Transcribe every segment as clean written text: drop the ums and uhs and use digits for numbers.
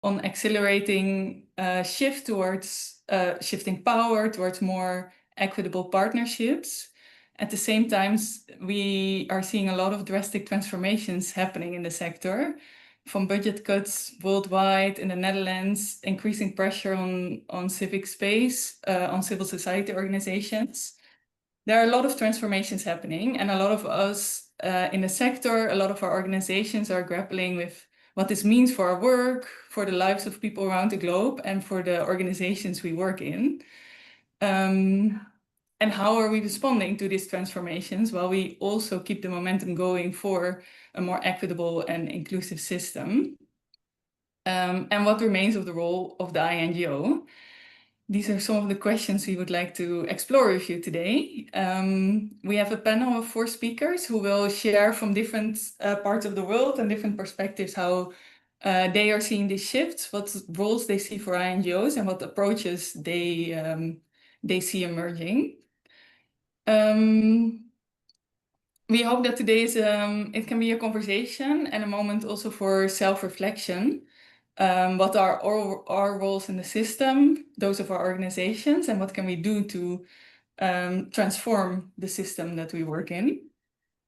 on accelerating shift towards shifting power towards more equitable partnerships. At the same time, we are seeing a lot of drastic transformations happening in the sector, from budget cuts worldwide in the Netherlands, increasing pressure on civic space, on civil society organizations. There are a lot of transformations happening, and a lot of us in the sector, a lot of our organizations are grappling with what this means for our work, for the lives of people around the globe, and for the organizations we work in. And how are we responding to these transformations while we also keep the momentum going for a more equitable and inclusive system? And what remains of the role of the INGO? These are some of the questions we would like to explore with you today. We have a panel of 4 speakers who will share from different parts of the world and different perspectives how they are seeing these shifts, what roles they see for INGOs, and what approaches they see emerging. We hope that today it can be a conversation and a moment also for self-reflection. What are our roles in the system, those of our organizations, and what can we do to transform the system that we work in?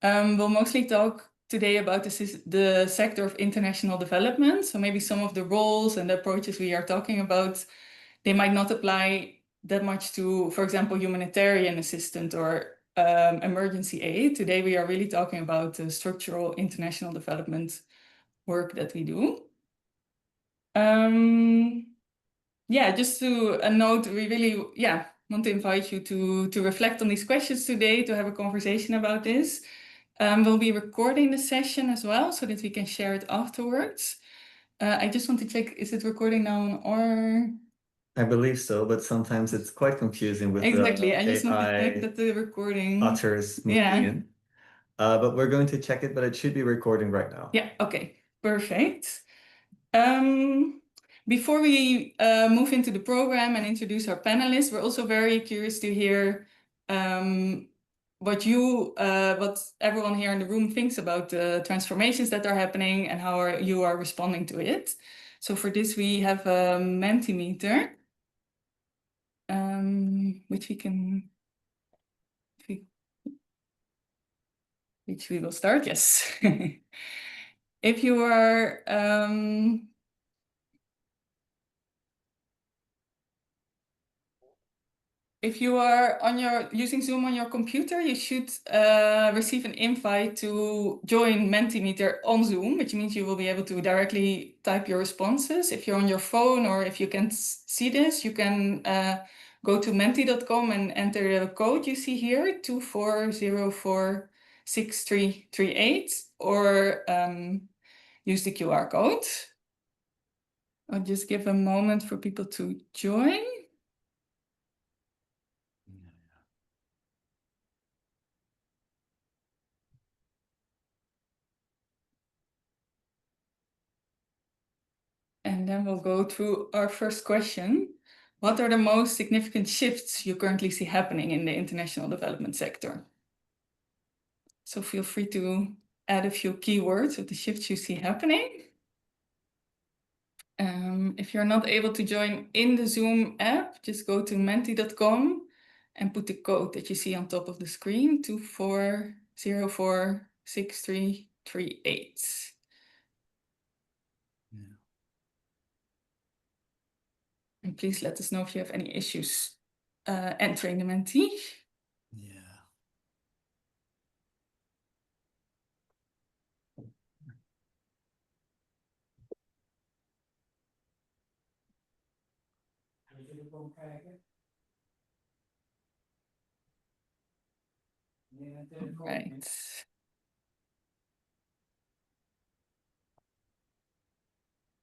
We'll mostly talk today about the sector of international development. So maybe some of the roles and the approaches we are talking about, they might not apply that much to, for example, humanitarian assistance or emergency aid. Today we are really talking about the structural international development work that we do. Yeah, just to a note, we really want to invite you to reflect on these questions today, to have a conversation about this. We'll be recording the session as well so that we can share it afterwards. I just want to check, is it recording now or? I believe so, but sometimes it's quite confusing with exactly. the I just want to AI check that the recording utters moving in. But we're going to check it, but it should be recording right now. Yeah, okay, perfect. Before we move into the program and introduce our panelists, we're also very curious to hear what everyone here in the room thinks about the transformations that are happening and how you are responding to it. So for this, we have a Mentimeter, which we will start, yes. If you are using Zoom on your computer, you should receive an invite to join Mentimeter on Zoom, which means you will be able to directly type your responses. If you're on your phone or if you can't see this, you can go to menti.com and enter the code you see here, 24046338, or use the QR code. I'll just give a moment for people to join. And then we'll go to our first question. What are the most significant shifts you currently see happening in the international development sector? So feel free to add a few keywords of the shifts you see happening. If you're not able to join in the Zoom app, just go to menti.com and put the code that you see on top of the screen, 24046338. And please let us know if you have any issues entering the Menti. Yeah. Right.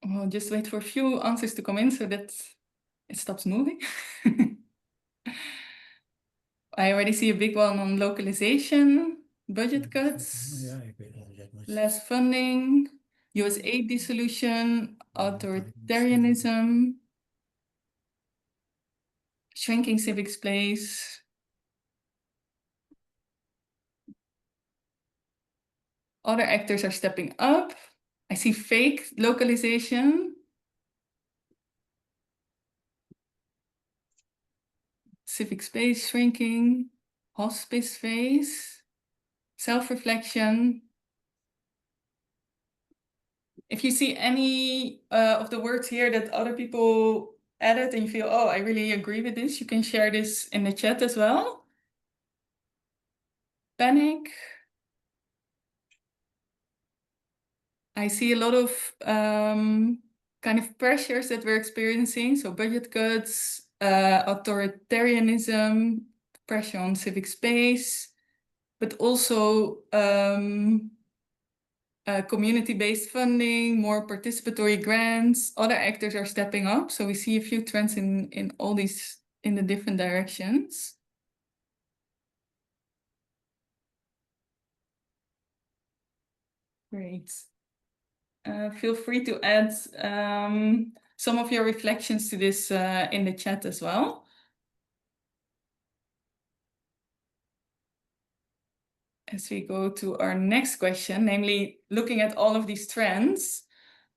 We'll just wait for a few answers to come in so that it stops moving. I already see a big one on localization, budget cuts, less funding, US aid dissolution, authoritarianism, shrinking civic space. Other actors are stepping up. I see fake localization. civic space shrinking, hospice phase, self-reflection. If you see any of the words here that other people added and you feel, oh, I really agree with this, you can share this in the chat as well. Panic. I see a lot of kind of pressures that we're experiencing. So budget cuts, authoritarianism, pressure on civic space, but also community-based funding, more participatory grants. Other actors are stepping up. So we see a few trends in all these, in the different directions. Great. Feel free to add some of your reflections to this in the chat as well. As we go to our next question, namely looking at all of these trends,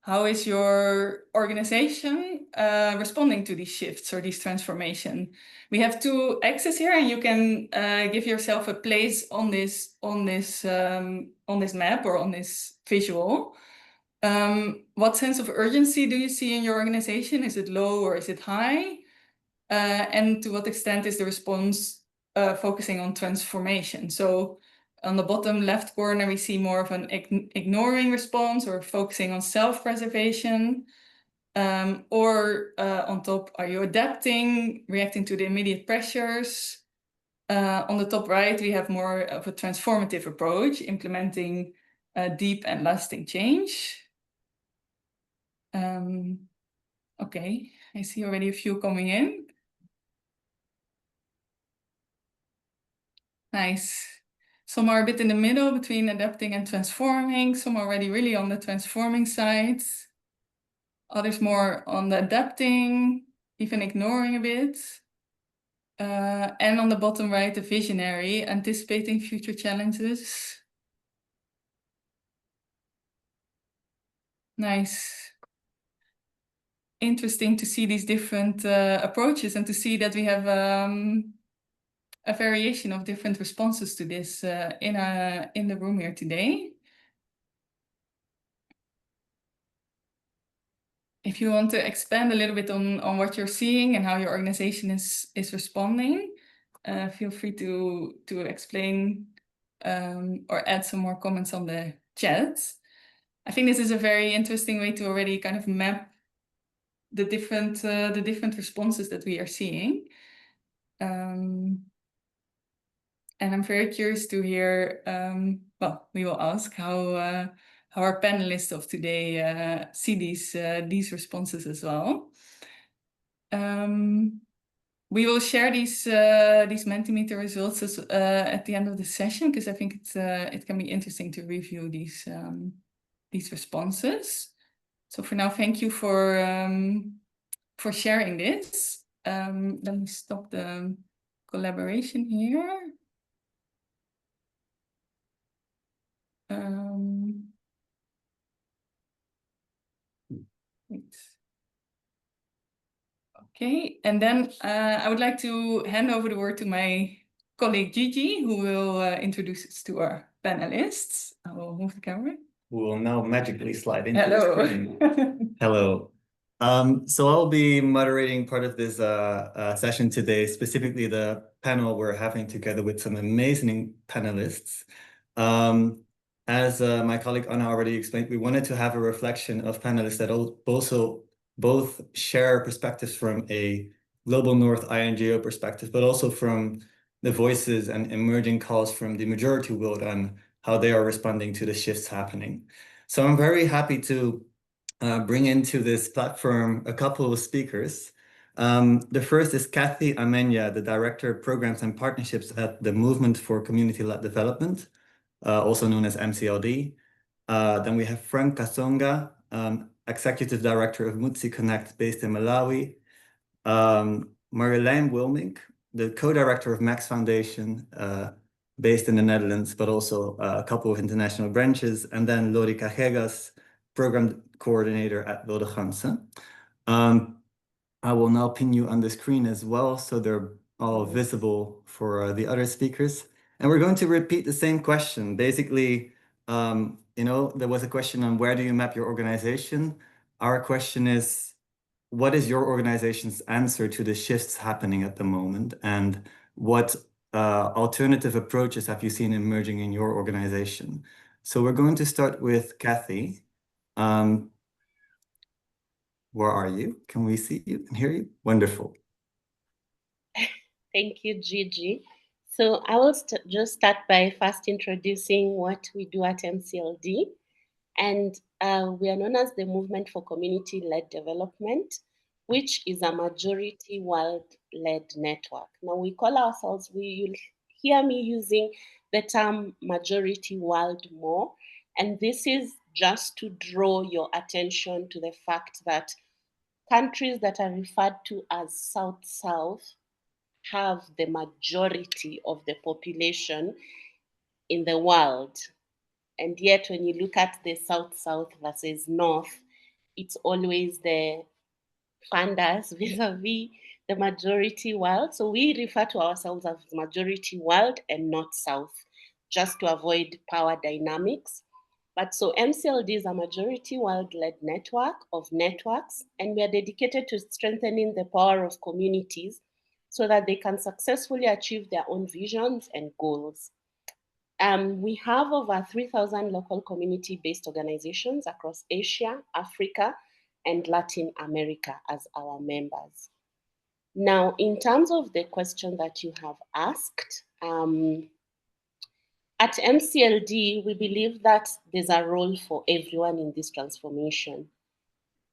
how is your organization responding to these shifts or these transformation? We have two axes here, and you can give yourself a place on this map or on this visual. What sense of urgency do you see in your organization? Is it low or is it high? And to what extent is the response focusing on transformation? So on the bottom left corner, we see more of an ignoring response or focusing on self-preservation. Or on top, are you adapting, reacting to the immediate pressures? On the top right, we have more of a transformative approach, implementing deep and lasting change. Okay, I see already a few coming in. Nice. Some are a bit in the middle between adapting and transforming. Some are already really on the transforming side. Others more on the adapting, even ignoring a bit. And on the bottom right, the visionary, anticipating future challenges. Nice. Interesting to see these different approaches and to see that we have a variation of different responses to this in the room here today. If you want to expand a little bit on what you're seeing and how your organization is responding, feel free to explain or add some more comments on the chat. I think this is a very interesting way to already kind of map the different responses that we are seeing. And I'm very curious to hear, well, we will ask how our panelists of today see these responses as well. We will share these Mentimeter results at the end of the session, because I think it can be interesting to review these responses. So for now, thank you for sharing this. Let me stop the collaboration here. Wait. Okay, and then I would like to hand over the word to my colleague Gigi, who will introduce us to our panelists. I will move the camera. We will now magically slide into Hello. the screen. Hello. So I'll be moderating part of this session today, specifically the panel we're having together with some amazing panelists. As my colleague Anna already explained, we wanted to have a reflection of panelists that also both share perspectives from a Global North INGO perspective, but also from the voices and emerging calls from the majority world on how they are responding to the shifts happening. So I'm very happy to bring into this platform a couple of speakers. The first is Cathy Amenya, the Director of Programs and Partnerships at the Movement for Community-Led Development, also known as MCLD. Then we have Frank Kasonga, Executive Director of Mudzi Connect based in Malawi. Marjolijn Wilmink, the co-director of Max Foundation, based in the Netherlands, but also a couple of international branches. And then Lori Cajegas, Program Coordinator at Wilde Ganzen. I will now pin you on the screen as well, so they're all visible for the other speakers. And we're going to repeat the same question. Basically, you know, there was a question on where do you map your organization? Our question is, what is your organization's answer to the shifts happening at the moment? And what alternative approaches have you seen emerging in your organization? So we're going to start with Cathy. Where are you? Can we see you and hear you? Wonderful. Thank you, Gigi. So I will just start by first introducing what we do at MCLD. And we are known as the Movement for Community-Led Development, which is a majority world-led network. Now we call ourselves, you'll hear me using the term majority world more. And this is just to draw your attention to the fact that countries that are referred to as South-South have the majority of the population in the world. And yet when you look at the South-South versus North, it's always the funders vis-a-vis the majority world. So we refer to ourselves as majority world and not South, just to avoid power dynamics. But so MCLD is a majority world-led network of networks, and we are dedicated to strengthening the power of communities so that they can successfully achieve their own visions and goals. We have over 3,000 local community-based organizations across Asia, Africa, and Latin America as our members. Now, in terms of the question that you have asked, at MCLD, we believe that there's a role for everyone in this transformation,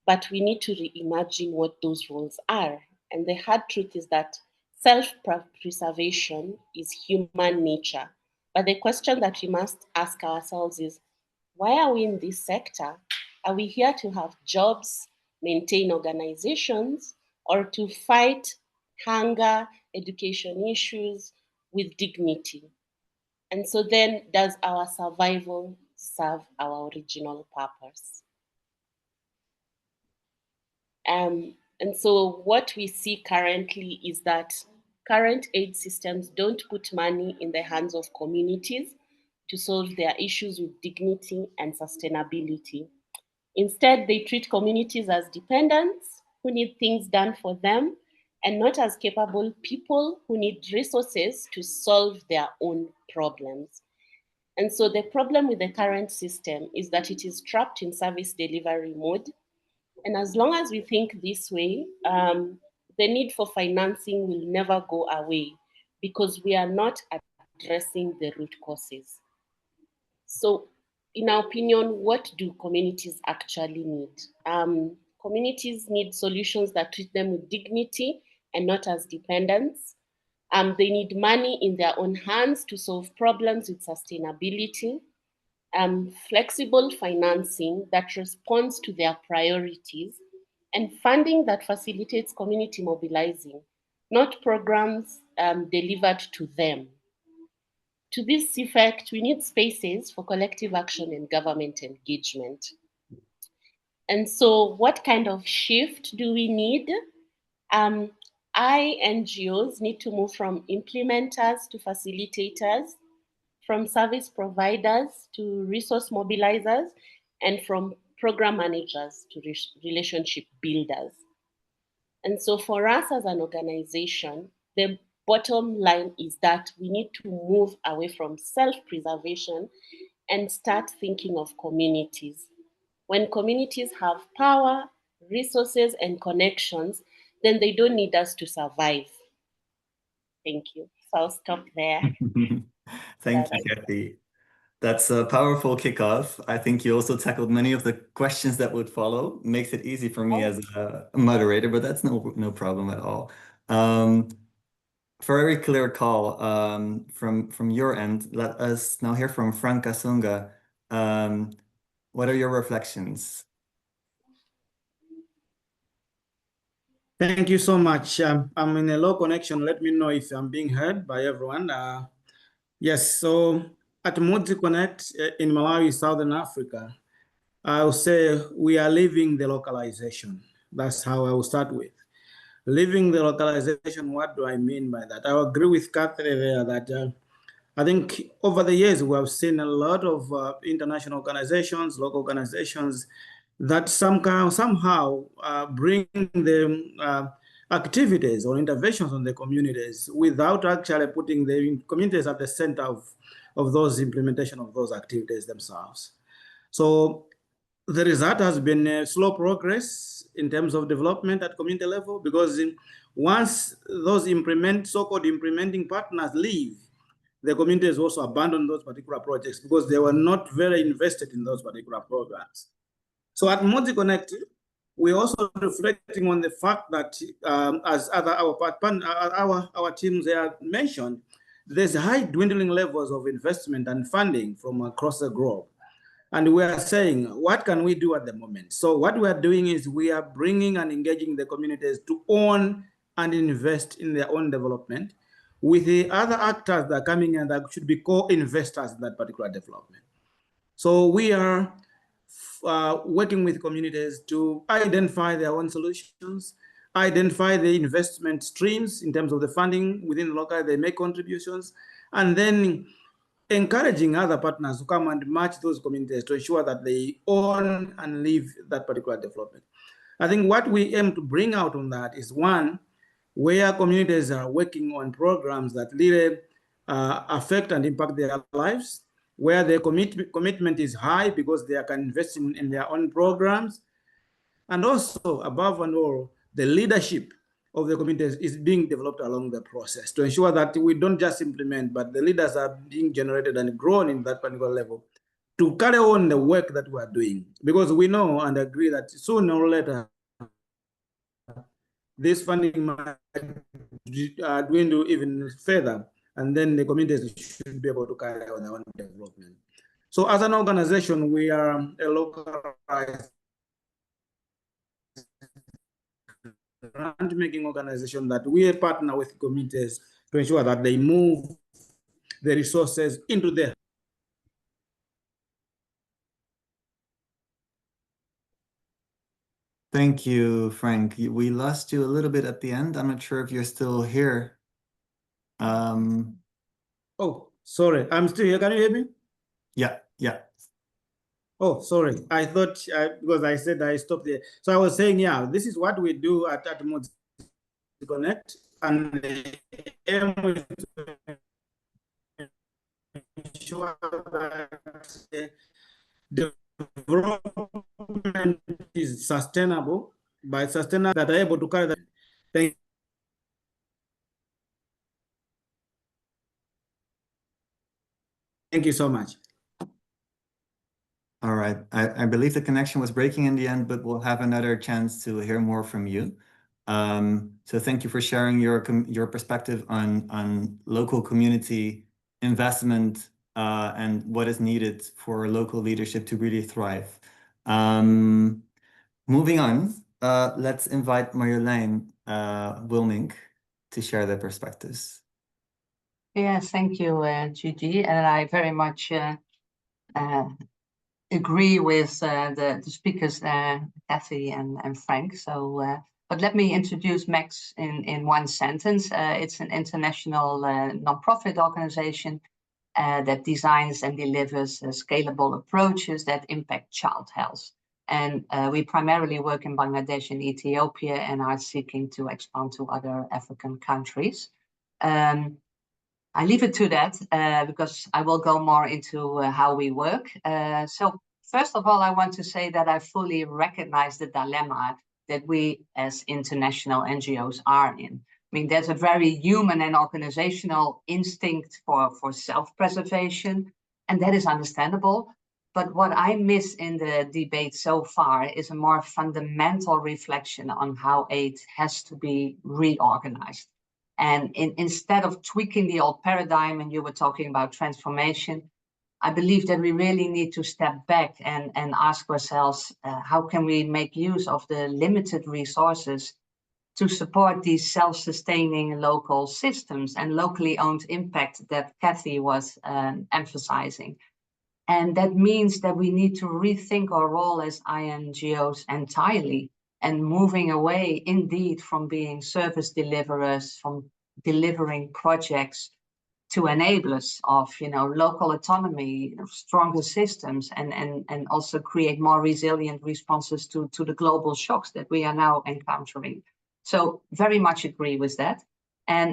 but we need to reimagine what those roles are. And the hard truth is that self-preservation is human nature. But the question that we must ask ourselves is, why are we in this sector? Are we here to have jobs, maintain organizations, or to fight hunger, education issues with dignity? And so then, does our survival serve our original purpose? And so what we see currently is that current aid systems don't put money in the hands of communities to solve their issues with dignity and sustainability. Instead, they treat communities as dependents who need things done for them and not as capable people who need resources to solve their own problems. And so the problem with the current system is that it is trapped in service delivery mode. And as long as we think this way, the need for financing will never go away because we are not addressing the root causes. So in our opinion, what do communities actually need? Communities need solutions that treat them with dignity and not as dependents. They need money in their own hands to solve problems with sustainability. Flexible financing that responds to their priorities, and funding that facilitates community mobilizing, not programs delivered to them. To this effect, we need spaces for collective action and government engagement. And so what kind of shift do we need? INGOs need to move from implementers to facilitators, from service providers to resource mobilizers, and from program managers to relationship builders. And so for us as an organization, the bottom line is that we need to move away from self-preservation and start thinking of communities. When communities have power, resources, and connections, then they don't need us to survive. Thank you. So I'll stop there. Thank you, Cathy. That's a powerful kickoff. I think you also tackled many of the questions that would follow. Makes it easy for me as a moderator, but that's no problem at all. For a very clear call from your end, let us now hear from Frank Kasonga. What are your reflections? Thank you so much. I'm in a low connection. Let me know if I'm being heard by everyone. Yes, so at Mudzi Connect in Malawi, Southern Africa, I will say we are living the localization. That's how I will start with. Leaving the localization, what do I mean by that? I agree with Cathy there that I think over the years we have seen a lot of international organizations, local organizations that somehow bring the activities or interventions on the communities without actually putting the communities at the center of those implementation of those activities themselves. So the result has been slow progress in terms of development at community level, because once those so-called implementing partners leave, the communities also abandon those particular projects because they were not very invested in those particular programs. So at Mudzi Connect, we're also reflecting on the fact that, as our teams have mentioned, there's high dwindling levels of investment and funding from across the globe. And we are saying, what can we do at the moment? So what we are doing is we are bringing and engaging the communities to own and invest in their own development, with the other actors that are coming in that should be co-investors in that particular development. So we are working with communities to identify their own solutions, identify the investment streams in terms of the funding within the local, they make contributions, and then encouraging other partners to come and match those communities to ensure that they own and live that particular development. I think what we aim to bring out on that is, one, where communities are working on programs that really affect and impact their lives, where their commitment is high because they can invest in their own programs. And also, above and all, the leadership of the communities is being developed along the process to ensure that we don't just implement, but the leaders are being generated and grown in that particular level to carry on the work that we are doing. Because we know and agree that sooner or later, this funding might dwindle even further, and then the communities should be able to carry on their own development. So as an organization, we are a localized grant-making organization that we partner with communities to ensure that they move the resources into their. Thank you, Frank. We lost you a little bit at the end. I'm not sure if you're still here. Oh, sorry, I'm still here. Can you hear me? Yeah. Oh, sorry. I thought, because I said I stopped there. So I was saying, yeah, this is what we do at Mudzi Connect, and the aim is to ensure that development is sustainable, by sustainable that are able to carry that. Thank you so much. All right. I believe the connection was breaking in the end, but we'll have another chance to hear more from you. So thank you for sharing your perspective on local community investment and what is needed for local leadership to really thrive. Moving on, let's invite Marjolijn Wilmink to share their perspectives. Yes, thank you, Gigi, and I very much agree with the speakers, Cathy and Frank. So, but let me introduce Max in one sentence. It's an international non-profit organization that designs and delivers scalable approaches that impact child health. And we primarily work in Bangladesh and Ethiopia and are seeking to expand to other African countries. I leave it to that because I will go more into how we work. So first of all, I want to say that I fully recognize the dilemma that we as international NGOs are in. I mean, there's a very human and organizational instinct for self-preservation, and that is understandable. But what I miss in the debate so far is a more fundamental reflection on how aid has to be reorganized. And instead of tweaking the old paradigm, and you were talking about transformation, I believe that we really need to step back and ask ourselves, how can we make use of the limited resources to support these self-sustaining local systems and locally owned impact that Cathy was emphasizing. And that means that we need to rethink our role as INGOs entirely and moving away indeed from being service deliverers, from delivering projects to enablers of, you know, local autonomy, stronger systems, and also create more resilient responses to the global shocks that we are now encountering. So very much agree with that. And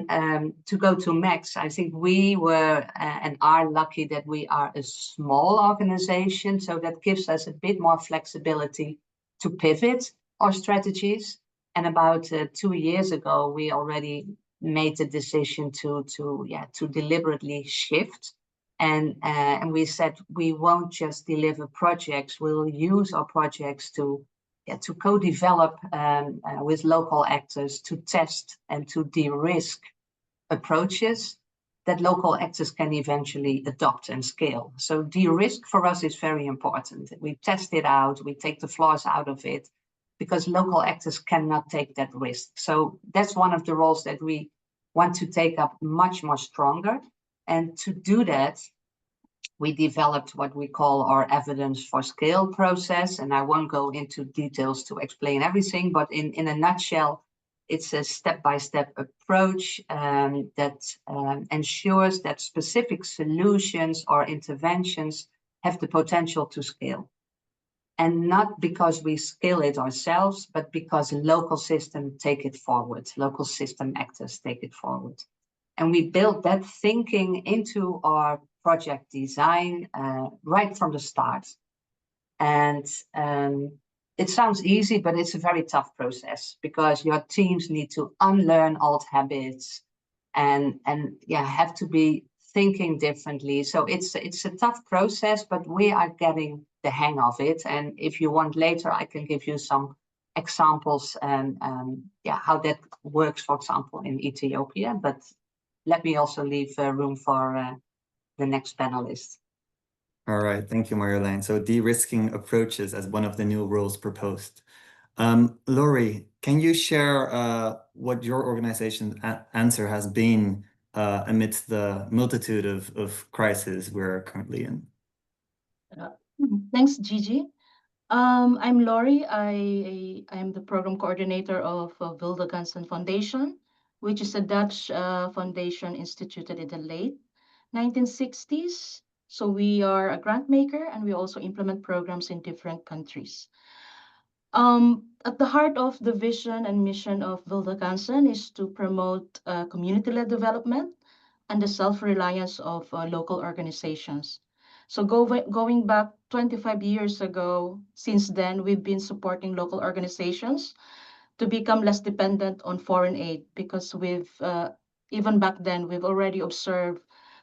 to go to Max, I think we were and are lucky that we are a small organization, so that gives us a bit more flexibility to pivot our strategies. And about 2 years ago, we already made the decision to deliberately shift. And we said we won't just deliver projects, we'll use our projects to co-develop with local actors, to test and to de-risk approaches that local actors can eventually adopt and scale. So de-risk for us is very important. We test it out, we take the flaws out of it, because local actors cannot take that risk. So that's one of the roles that we want to take up much more stronger. And to do that, we developed what we call our evidence for scale process. And I won't go into details to explain everything, but in a nutshell, it's a step-by-step approach that ensures that specific solutions or interventions have the potential to scale. And not because we scale it ourselves, but because local systems take it forward, local system actors take it forward. And we built that thinking into our project design right from the start. And it sounds easy, but it's a very tough process, because your teams need to unlearn old habits and have to be thinking differently. So it's a tough process, but we are getting the hang of it. And if you want later, I can give you some examples and how that works, for example, in Ethiopia. But let me also leave room for the next panelist. All right, thank you, Marjolijn. So de-risking approaches as one of the new roles proposed. Laurie, can you share what your organization's answer has been amidst the multitude of crises we're currently in? Thanks, Gigi. I'm Laurie. I am the program coordinator of Wilde Ganzen Foundation, which is a Dutch foundation instituted in the late 1960s. So we are a grant maker, and we also implement programs in different countries. At the heart of the vision and mission of Wilde Ganzen is to promote community-led development and the self-reliance of local organizations. So going back 25 years ago, since then, we've been supporting local organizations to become less dependent on foreign aid, because even back then, we've already observed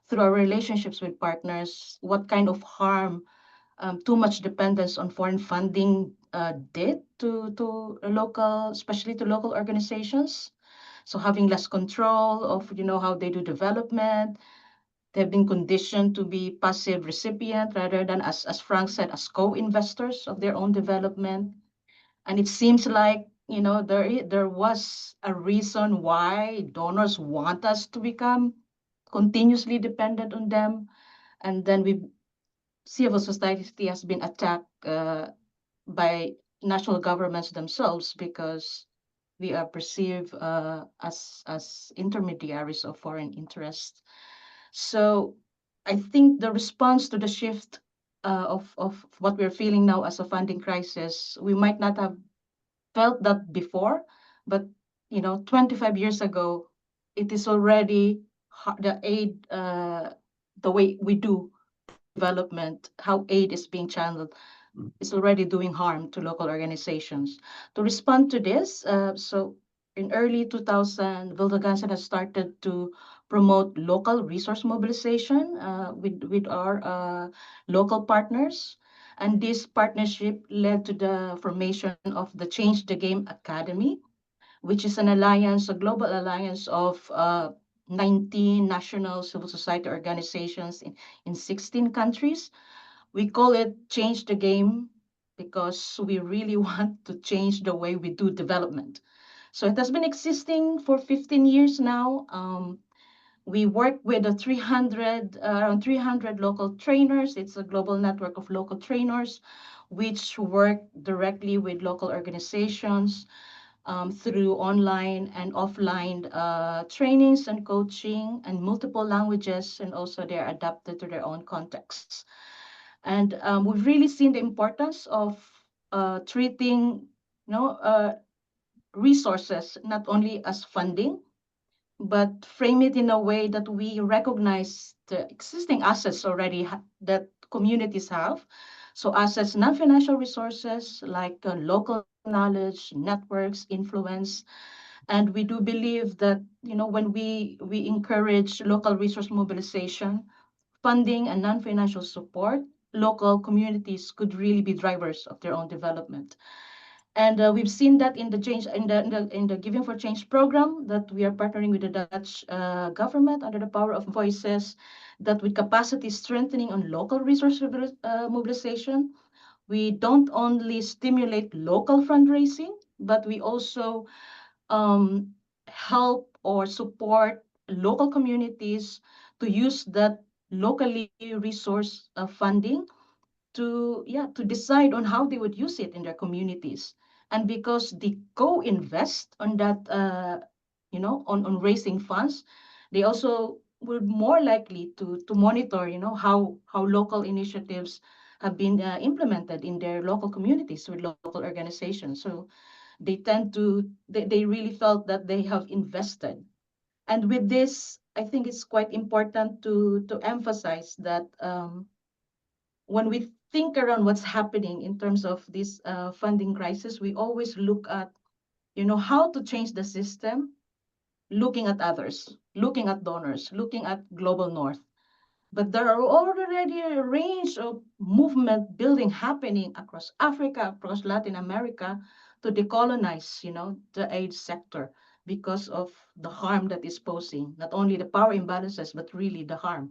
through our relationships with partners what kind of harm too much dependence on foreign funding did to local, especially to local organizations. So having less control of, how they do development. They've been conditioned to be passive recipient rather than, as Frank said, as co-investors of their own development. And it seems like, there was a reason why donors want us to become continuously dependent on them. And then civil society has been attacked by national governments themselves, because we are perceived as intermediaries of foreign interests. So I think the response to the shift of what we're feeling now as a funding crisis, we might not have felt that before, but 25 years ago, it is already the aid, the way we do development, how aid is being channeled, is already doing harm to local organizations. To respond to this, so in early 2000, Wilde Ganzen has started to promote local resource mobilization with our local partners. And this partnership led to the formation of the Change the Game Academy, which is an alliance, a global alliance of 19 national civil society organizations in 16 countries. We call it Change the Game because we really want to change the way we do development. So it has been existing for 15 years now. We work with around 300 local trainers. It's a global network of local trainers which work directly with local organizations through online and offline trainings and coaching and multiple languages, and also they're adapted to their own contexts. And we've really seen the importance of treating, resources not only as funding, but frame it in a way that we recognize the existing assets already that communities have. So assets, non-financial resources like local knowledge, networks, influence. And we do believe that, when we encourage local resource mobilization, funding and non-financial support, local communities could really be drivers of their own development. And we've seen that in the change in the Giving for Change program that we are partnering with the Dutch government under the Power of Voices, that with capacity strengthening on local resource mobilization, we don't only stimulate local fundraising, but we also help or support local communities to use that locally resource funding to decide on how they would use it in their communities. And because they co-invest on that on raising funds, they also will more likely to monitor how local initiatives have been implemented in their local communities with local organizations. So they tend to they really felt that they have invested. And with this, I think it's quite important to emphasize that when we think around what's happening in terms of this funding crisis, we always look at, how to change the system, looking at others, looking at donors, looking at global north. But there are already a range of movement building happening across Africa, across Latin America, to decolonize, the aid sector because of the harm that is posing, not only the power imbalances, but really the harm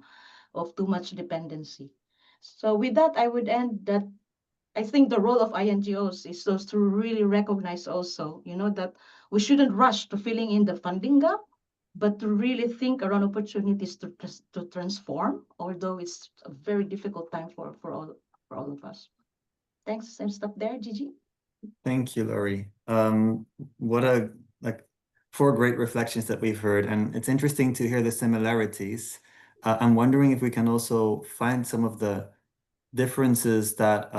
of too much dependency. So with that, I would end that I think the role of INGOs is to really recognize also, that we shouldn't rush to filling in the funding gap, but to really think around opportunities to transform, although it's a very difficult time for all of us. Thanks. I'll stop there, Gigi. Thank you, Laurie. What a four great reflections that we've heard, and it's interesting to hear the similarities. I'm wondering if we can also find some of the differences that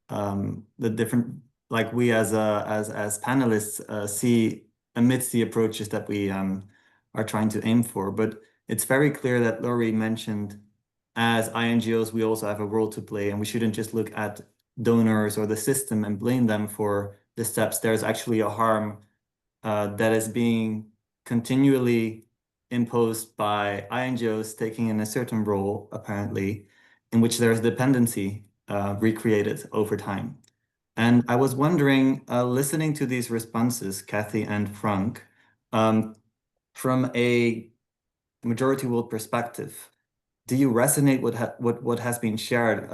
the different, like we as panelists see amidst the approaches that we are trying to aim for. But it's very clear that Laurie mentioned, as INGOs, we also have a role to play, and we shouldn't just look at donors or the system and blame them for the steps. There's actually a harm that is being continually imposed by INGOs taking in a certain role, apparently, in which there's dependency recreated over time. And I was wondering, listening to these responses, Cathy and Frank, from a majority world perspective, do you resonate with what has been shared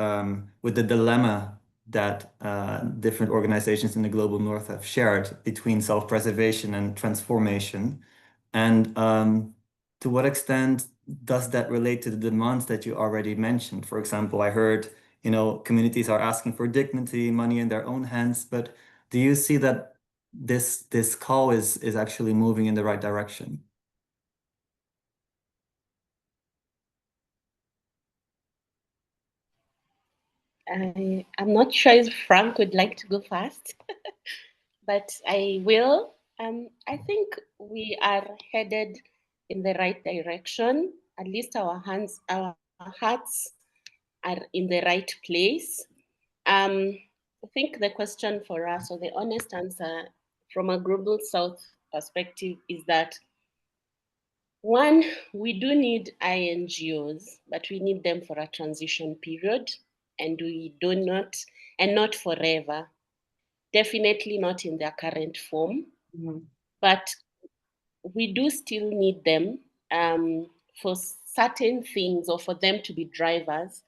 with the dilemma that different organizations in the global north have shared between self-preservation and transformation? And to what extent does that relate to the demands that you already mentioned? For example, I heard, communities are asking for dignity, money in their own hands, but do you see that this call is actually moving in the right direction? I'm not sure if Frank would like to go first, but I will. I think we are headed in the right direction. At least our hearts are in the right place. I think the question for us, or the honest answer from a global south perspective, is that one, we do need INGOs, but we need them for a transition period, and we do not, and not forever. Definitely not in their current form, but we do still need them for certain things, or for them to be drivers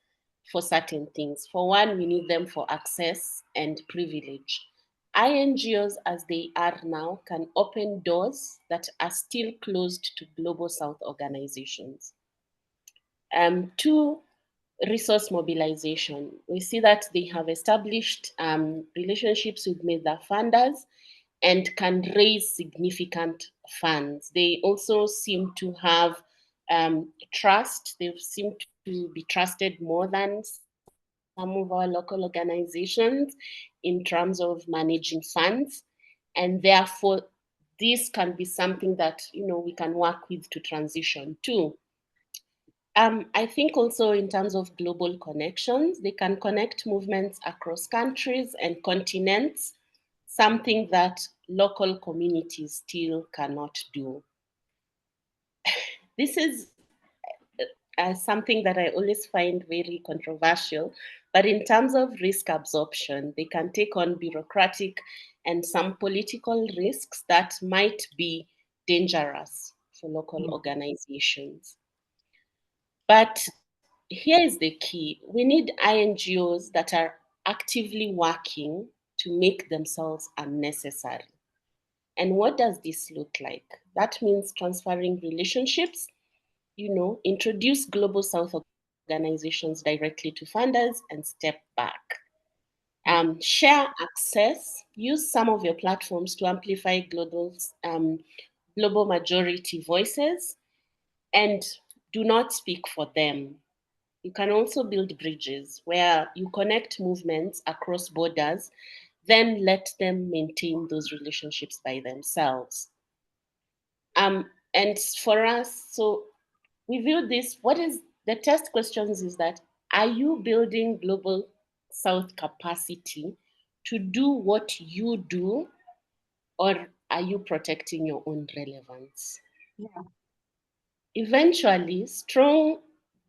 for certain things. For one, we need them for access and privilege. INGOs, as they are now, can open doors that are still closed to global south organizations. Two, resource mobilization. We see that they have established relationships with major funders and can raise significant funds. They also seem to have trust. They seem to be trusted more than some of our local organizations in terms of managing funds. And therefore, this can be something that we can work with to transition to. I think also in terms of global connections, they can connect movements across countries and continents, something that local communities still cannot do. This is something that I always find very controversial, but in terms of risk absorption, they can take on bureaucratic and some political risks that might be dangerous for local organizations. But here is the key. We need INGOs that are actively working to make themselves unnecessary. And what does this look like? That means transferring relationships, introduce Global South organizations directly to funders and step back. Share access, use some of your platforms to amplify global majority voices, and do not speak for them. You can also build bridges where you connect movements across borders, then let them maintain those relationships by themselves. And for us, so we view this, what is the test questions is that, are you building Global South capacity to do what you do, or are you protecting your own relevance? Yeah. Eventually, strong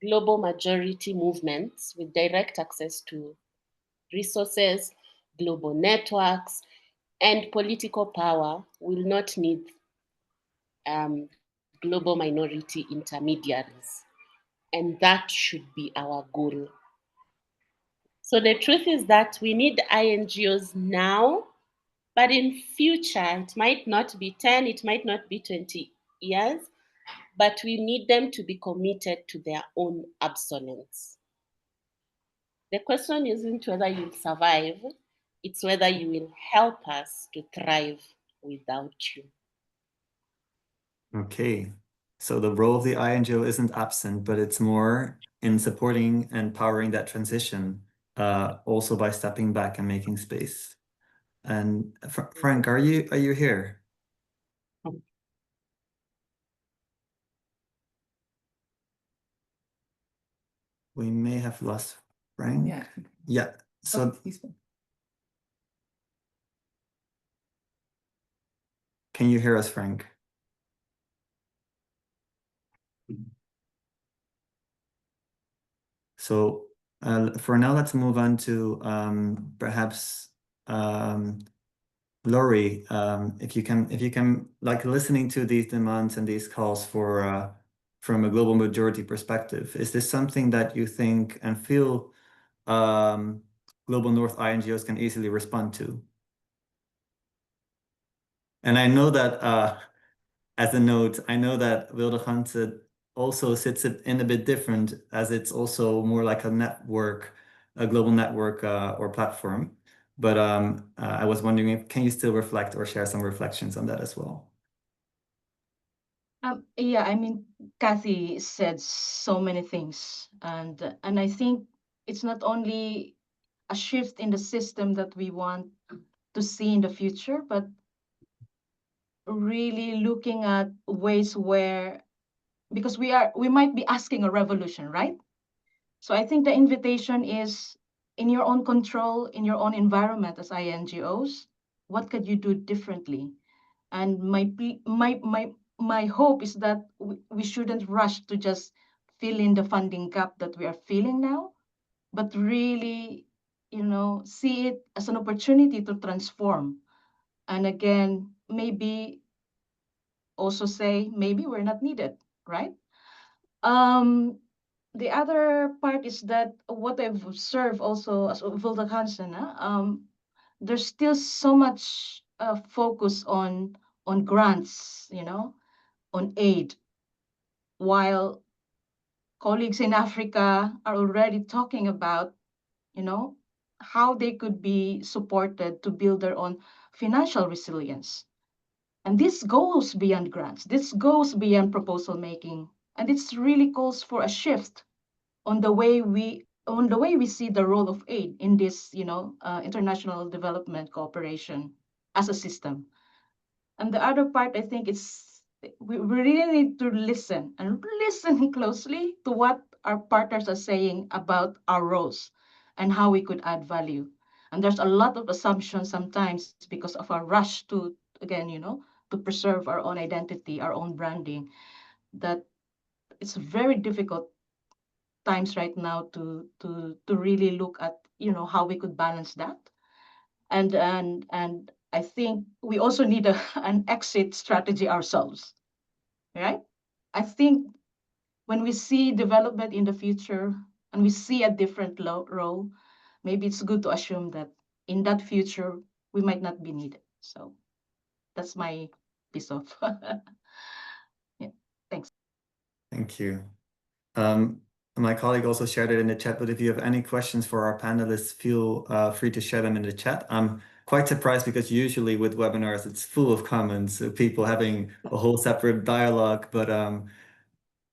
global majority movements with direct access to resources, global networks, and political power will not need global minority intermediaries. And that should be our goal. So the truth is that we need INGOs now, but in future, it might not be 10, it might not be 20 years, but we need them to be committed to their own absolence. The question isn't whether you'll survive, it's whether you will help us to thrive without you. Okay, so the role of the INGO isn't absent, but it's more in supporting and powering that transition, also by stepping back and making space. And Frank, are you here? We may have lost Frank. Yeah. Yeah. So can you hear us, Frank? So for now, let's move on to perhaps Laurie, if you can, like, listening to these demands and these calls for from a global majority perspective, is this something that you think and feel Global North INGOs can easily respond to? And I know that as a note, I know that Wilde Ganzen also sits in a bit different, as it's also more like a network, a global network or platform. But I was wondering, can you still reflect or share some reflections on that as well? Yeah, I mean, Cathy said so many things, and I think it's not only a shift in the system that we want to see in the future, but really looking at ways where, because we might be asking a revolution, right? So I think the invitation is, in your own control, in your own environment as INGOs, what could you do differently? And my hope is that we shouldn't rush to just fill in the funding gap that we are feeling now, but really, see it as an opportunity to transform. And again, maybe also say, maybe we're not needed, right? The other part is that what I've observed also as Wilde Ganzen, there's still so much focus on grants, on aid, while colleagues in Africa are already talking about, how they could be supported to build their own financial resilience. And this goes beyond grants. This goes beyond proposal making. And it's really calls for a shift on the way we see the role of aid in this, international development cooperation as a system. And the other part, I think, is we really need to listen and listen closely to what our partners are saying about our roles and how we could add value. And there's a lot of assumptions sometimes because of our rush to, again, to preserve our own identity, our own branding, that it's very difficult times right now to really look at, how we could balance that. And I think we also need an exit strategy ourselves, right? I think when we see development in the future and we see a different role, maybe it's good to assume that in that future, we might not be needed. So that's my piece of, yeah, thanks. Thank you. My colleague also shared it in the chat, but if you have any questions for our panelists, feel free to share them in the chat. I'm quite surprised because usually with webinars, it's full of comments, people having a whole separate dialogue, but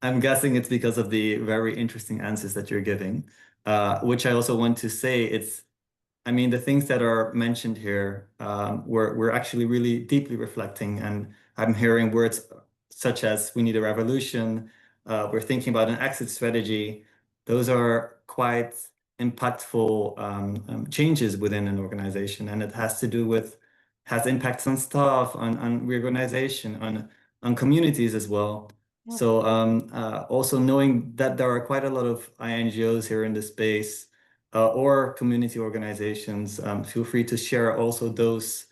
I'm guessing it's because of the very interesting answers that you're giving, which I also want to say the things that are mentioned here, we're actually really deeply reflecting, and I'm hearing words such as we need a revolution, we're thinking about an exit strategy. Those are quite impactful changes within an organization, and it has to do with, has impacts on staff, on reorganization, on communities as well. Yeah. So also knowing that there are quite a lot of INGOs here in the space, or community organizations, feel free to share also those,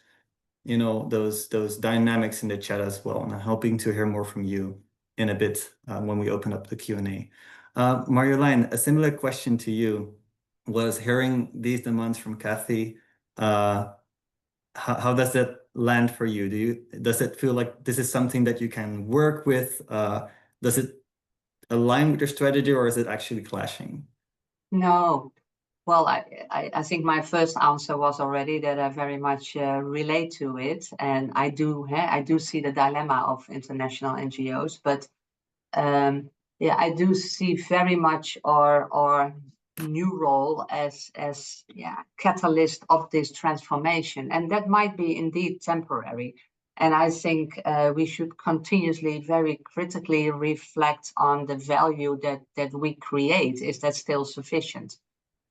those dynamics in the chat as well. And I'm hoping to hear more from you in a bit when we open up the Q&A. Marjolijn, a similar question to you was hearing these demands from Cathy. How does that land for you? Does it feel like this is something that you can work with? Does it align with your strategy, or is it actually clashing? No. Well, I think my first answer was already that I very much relate to it, and I do see the dilemma of international NGOs, but yeah, I do see very much our new role as catalyst of this transformation, and that might be indeed temporary. And I think we should continuously, very critically reflect on the value that we create. Is that still sufficient?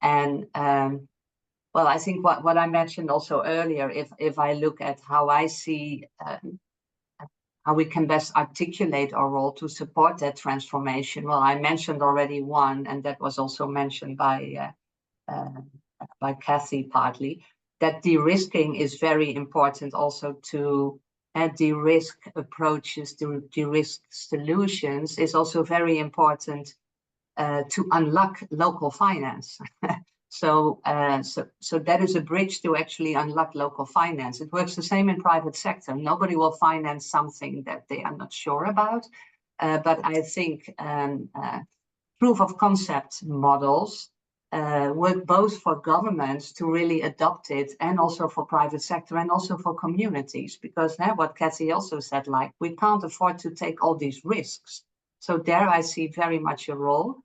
And well, I think what I mentioned also earlier, if I look at how I see how we can best articulate our role to support that transformation, well, I mentioned already one, and that was also mentioned by Cathy partly, that de-risking is very important also to de-risk approaches, to de-risk solutions is also very important to unlock local finance. So that is a bridge to actually unlock local finance. It works the same in private sector. Nobody will finance something that they are not sure about. But I think proof of concept models work both for governments to really adopt it, and also for private sector, and also for communities, because what Cathy also said, like, we can't afford to take all these risks. So there I see very much a role.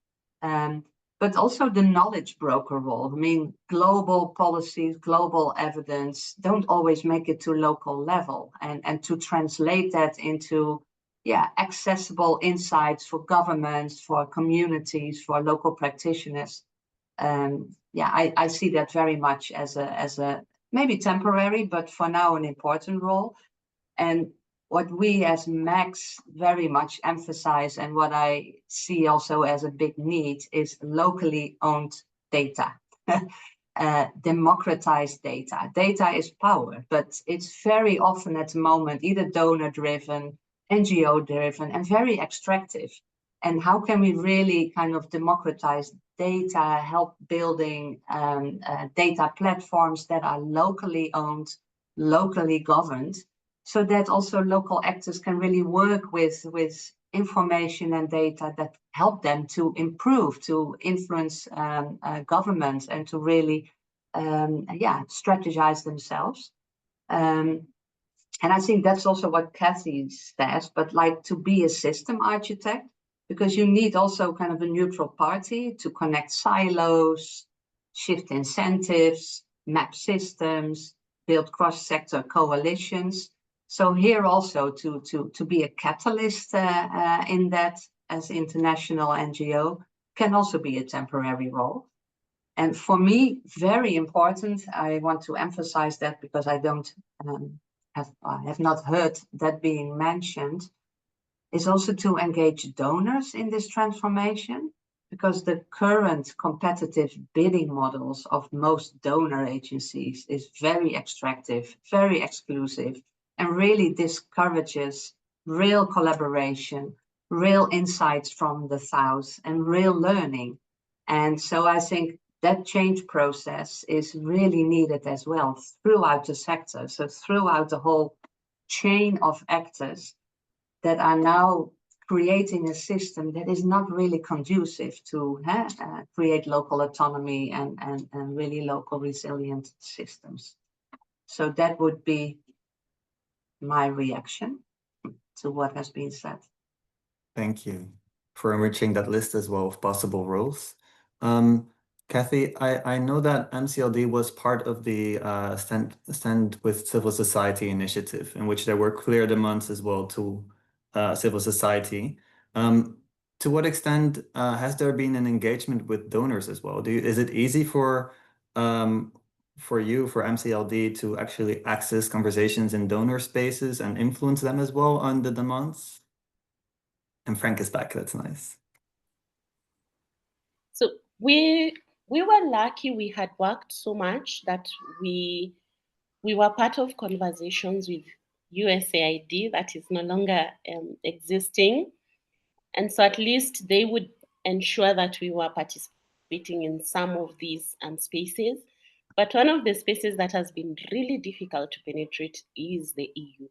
But also the knowledge broker role. I mean, global policies, global evidence don't always make it to local level. And to translate that into accessible insights for governments, for communities, for local practitioners. I see that very much as a maybe temporary, but for now an important role. And what we as Max very much emphasize, and what I see also as a big need, is locally owned data, democratized data. Data is power, but it's very often at the moment either donor-driven, NGO-driven, and very extractive. And how can we really kind of democratize data, help building data platforms that are locally owned, locally governed, so that also local actors can really work with information and data that help them to improve, to influence governments, and to really strategize themselves. And I think that's also what Cathy says, but like to be a system architect, because you need also kind of a neutral party to connect silos, shift incentives, map systems, build cross-sector coalitions. So here also to be a catalyst in that as international NGO can also be a temporary role. And for me, very important, I want to emphasize that because I don't have not heard that being mentioned, is also to engage donors in this transformation, because the current competitive bidding models of most donor agencies is very extractive, very exclusive, and really discourages real collaboration, real insights from the South, and real learning. And so I think that change process is really needed as well throughout the sector. So throughout the whole chain of actors that are now creating a system that is not really conducive to create local autonomy and really local resilient systems. So that would be my reaction to what has been said. Thank you for enriching that list as well of possible roles. Cathy, I know that MCLD was part of the Stand with Civil Society initiative, in which there were clear demands as well to civil society. To what extent has there been an engagement with donors as well? Is it easy for you, for MCLD, to actually access conversations in donor spaces and influence them as well on the demands? And Frank is back, that's nice. So we were lucky. We had worked so much that we were part of conversations with USAID that is no longer existing. And so at least they would ensure that we were participating in some of these spaces. But one of the spaces that has been really difficult to penetrate is the EU.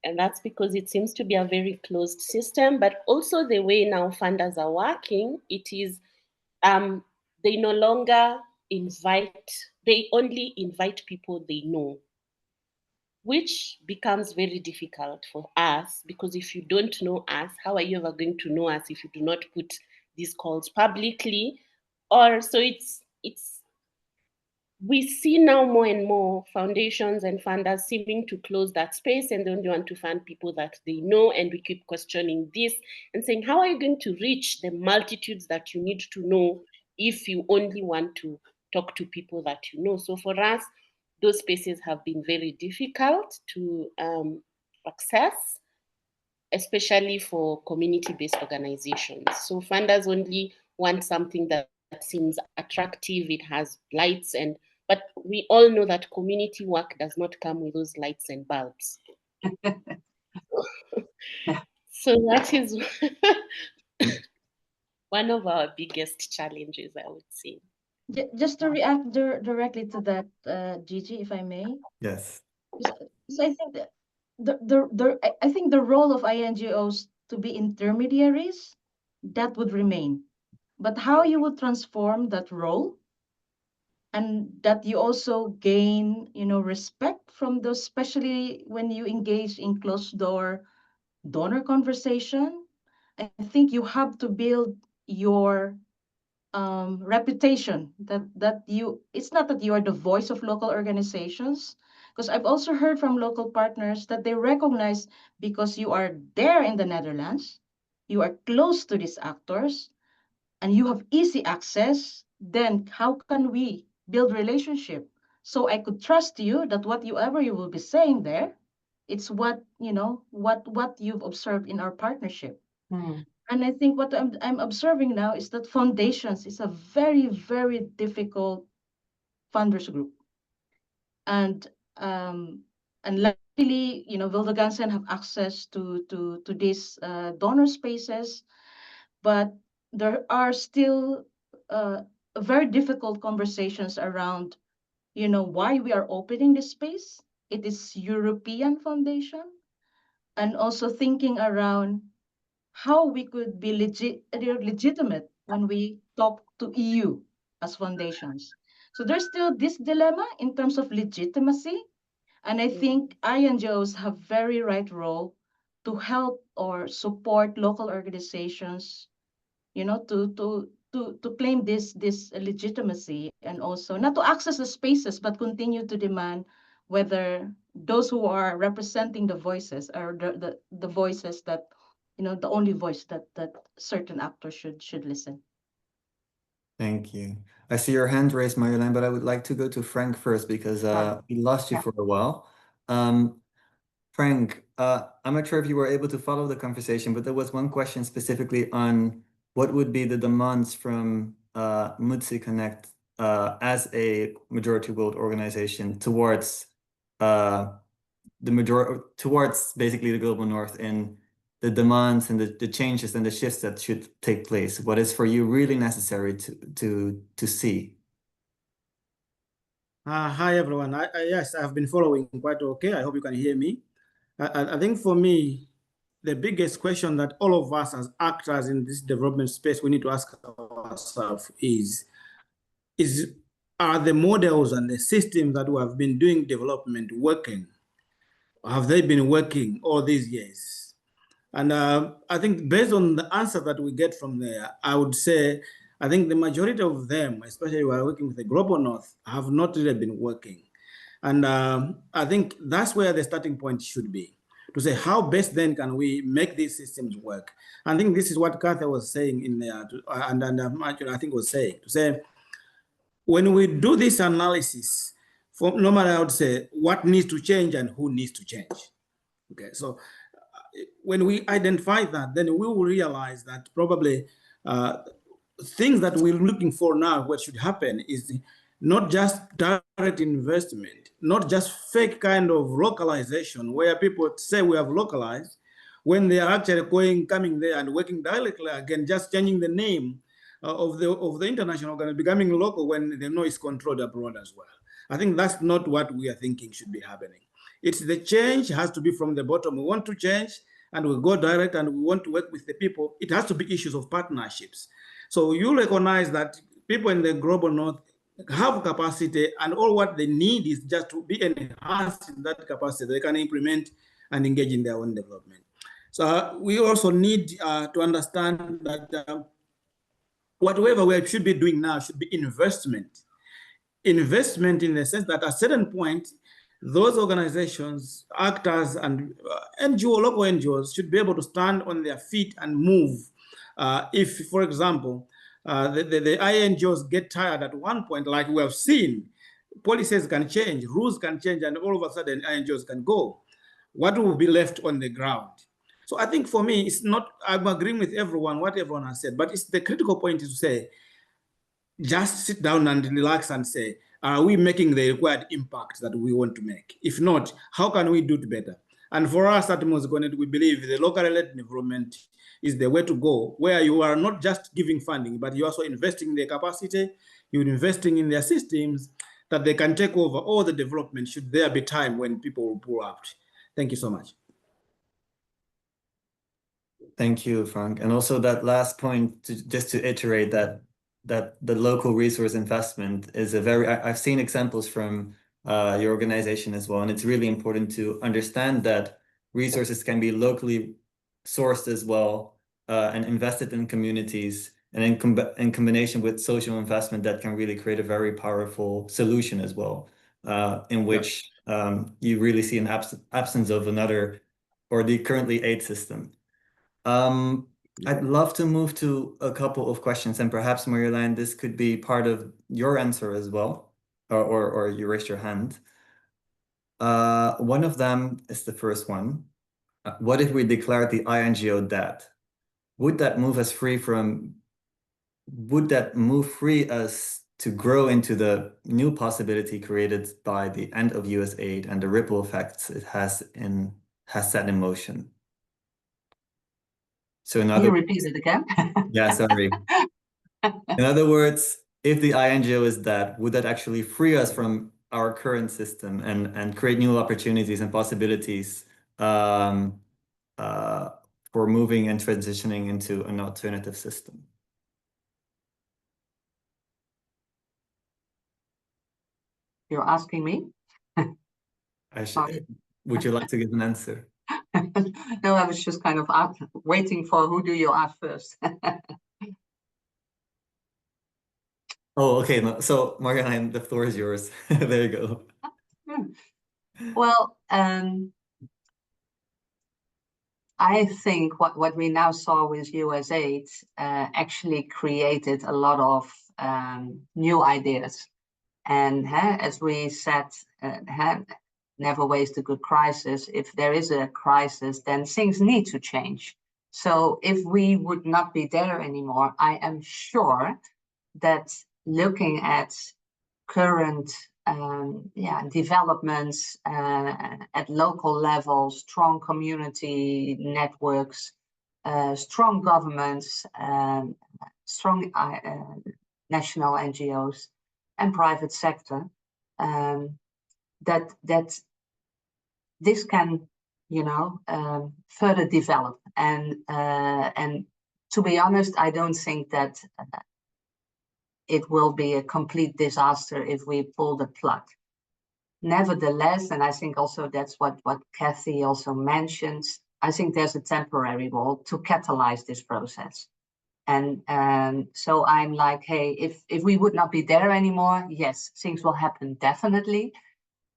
And that's because it seems to be a very closed system, but also the way now funders are working, it is, they no longer invite, they only invite people they know, which becomes very difficult for us, because if you don't know us, how are you ever going to know us if you do not put these calls publicly? Or so we see now more and more foundations and funders seeming to close that space, and they only want to fund people that they know. And we keep questioning this and saying, how are you going to reach the multitudes that you need to know if you only want to talk to people that you know? So for us, those spaces have been very difficult to access, especially for community-based organizations. So funders only want something that seems attractive, it has lights, but we all know that community work does not come with those lights and bulbs. So that is one of our biggest challenges, I would say. Just to react directly to that, Gigi, if I may. Yes. So I think that I think the role of INGOs to be intermediaries, that would remain. But how you would transform that role, and that you also gain, respect from those, especially when you engage in closed door donor conversation, I think you have to build your reputation that it's not that you are the voice of local organizations, because I've also heard from local partners that they recognize, because you are there in the Netherlands, you are close to these actors, and you have easy access, then how can we build relationship? So I could trust you that whatever you will be saying there, it's what you've observed in our partnership. And I think what I'm observing now is that foundations is a very, very difficult funders group. And luckily, Wilde Ganzen have access to these donor spaces, but there are still very difficult conversations around, why we are opening this space. it is European foundation, and also thinking around how we could be legitimate when we talk to EU as foundations. So there's still this dilemma in terms of legitimacy. And I think INGOs have very right role to help or support local organizations, you know, to claim this legitimacy, and also not to access the spaces, but continue to demand whether those who are representing the voices are the voices that, you know, the only voice that certain actors should listen. Thank you. I see your hand raised, Marjolijn, but I would like to go to Frank first because we lost you for a while. Frank, I'm not sure if you were able to follow the conversation, but there was one question specifically on what would be the demands from Mudzi Connect as a majority world organization towards towards basically the global north, in the demands and the changes and the shifts that should take place. What is for you really necessary to see? Hi, everyone. Yes, I've been following quite okay. I hope you can hear me. I think for me, the biggest question that all of us as actors in this development space, we need to ask ourselves is are the models and the systems that we have been doing development working? Have they been working all these years? And I think based on the answer that we get from there, I would say, I think the majority of them, especially who are working with the Global North, have not really been working. And I think that's where the starting point should be, to say how best then can we make these systems work. I think this is what Cathy was saying in there, and I think was saying, to say, when we do this analysis, normally I would say what needs to change and who needs to change. Okay, so when we identify that, then we will realize that probably things that we're looking for now, what should happen is not just direct investment, not just fake kind of localization where people say we have localized when they are actually coming there and working directly again, just changing the name of the international organization, becoming local when they know it's controlled abroad as well. I think that's not what we are thinking should be happening. It's the change has to be from the bottom. We want to change and we go direct and we want to work with the people. It has to be issues of partnerships. So you recognize that people in the global north have capacity, and all what they need is just to be enhanced in that capacity. They can implement and engage in their own development. So we also need to understand that whatever we should be doing now should be investment. Investment in the sense that at a certain point, those organizations, actors, and local NGOs should be able to stand on their feet and move. If, for example, the INGOs get tired at one point, like we have seen, policies can change, rules can change, and all of a sudden INGOs can go. What will be left on the ground? So I think for me, it's not, I'm agreeing with everyone, what everyone has said, but it's the critical point is to say, just sit down and relax and say, are we making the required impact that we want to make? If not, how can we do it better? And for us at Mozambique, we believe the local led development is the way to go, where you are not just giving funding, but you're also investing in their capacity, you're investing in their systems, that they can take over all the development should there be time when people will pull out. Thank you so much. Thank you, Frank. And also that last point, just to iterate that the local resource investment is a very, I've seen examples from your organization as well, and it's really important to understand that resources can be locally sourced as well and invested in communities, and in combination with social investment that can really create a very powerful solution as well, in which you really see an absence of another or the currently aid system. I'd love to move to a couple of questions, and perhaps, Marjolijn, this could be part of your answer as well, or you raised your hand. One of them is the first one. What if we declared the INGO dead? Would that move us free us to grow into the new possibility created by the end of US aid and the ripple effects it has set in motion? So in other Can you repeat it again? Yeah, sorry. In other words, if the INGO is dead, would that actually free us from our current system and create new opportunities and possibilities for moving and transitioning into an alternative system. You're asking me? Would you like to give an answer? No, I was just kind of waiting for who do you ask first. Oh, okay. No, so Marjolijn, the floor is yours. There you go. Well, I think what we now saw with US8 actually created a lot of new ideas. And as we said, never waste a good crisis. If there is a crisis, then things need to change. So if we would not be there anymore, I am sure that looking at current developments at local level, strong community networks, strong governments, strong national NGOs and private sector, that this can, further develop. And to be honest, I don't think that it will be a complete disaster if we pull the plug. Nevertheless, and I think also that's what Cathy also mentioned, I think there's a temporary role to catalyze this process. And so I'm like, hey, if we would not be there anymore, yes, things will happen definitely.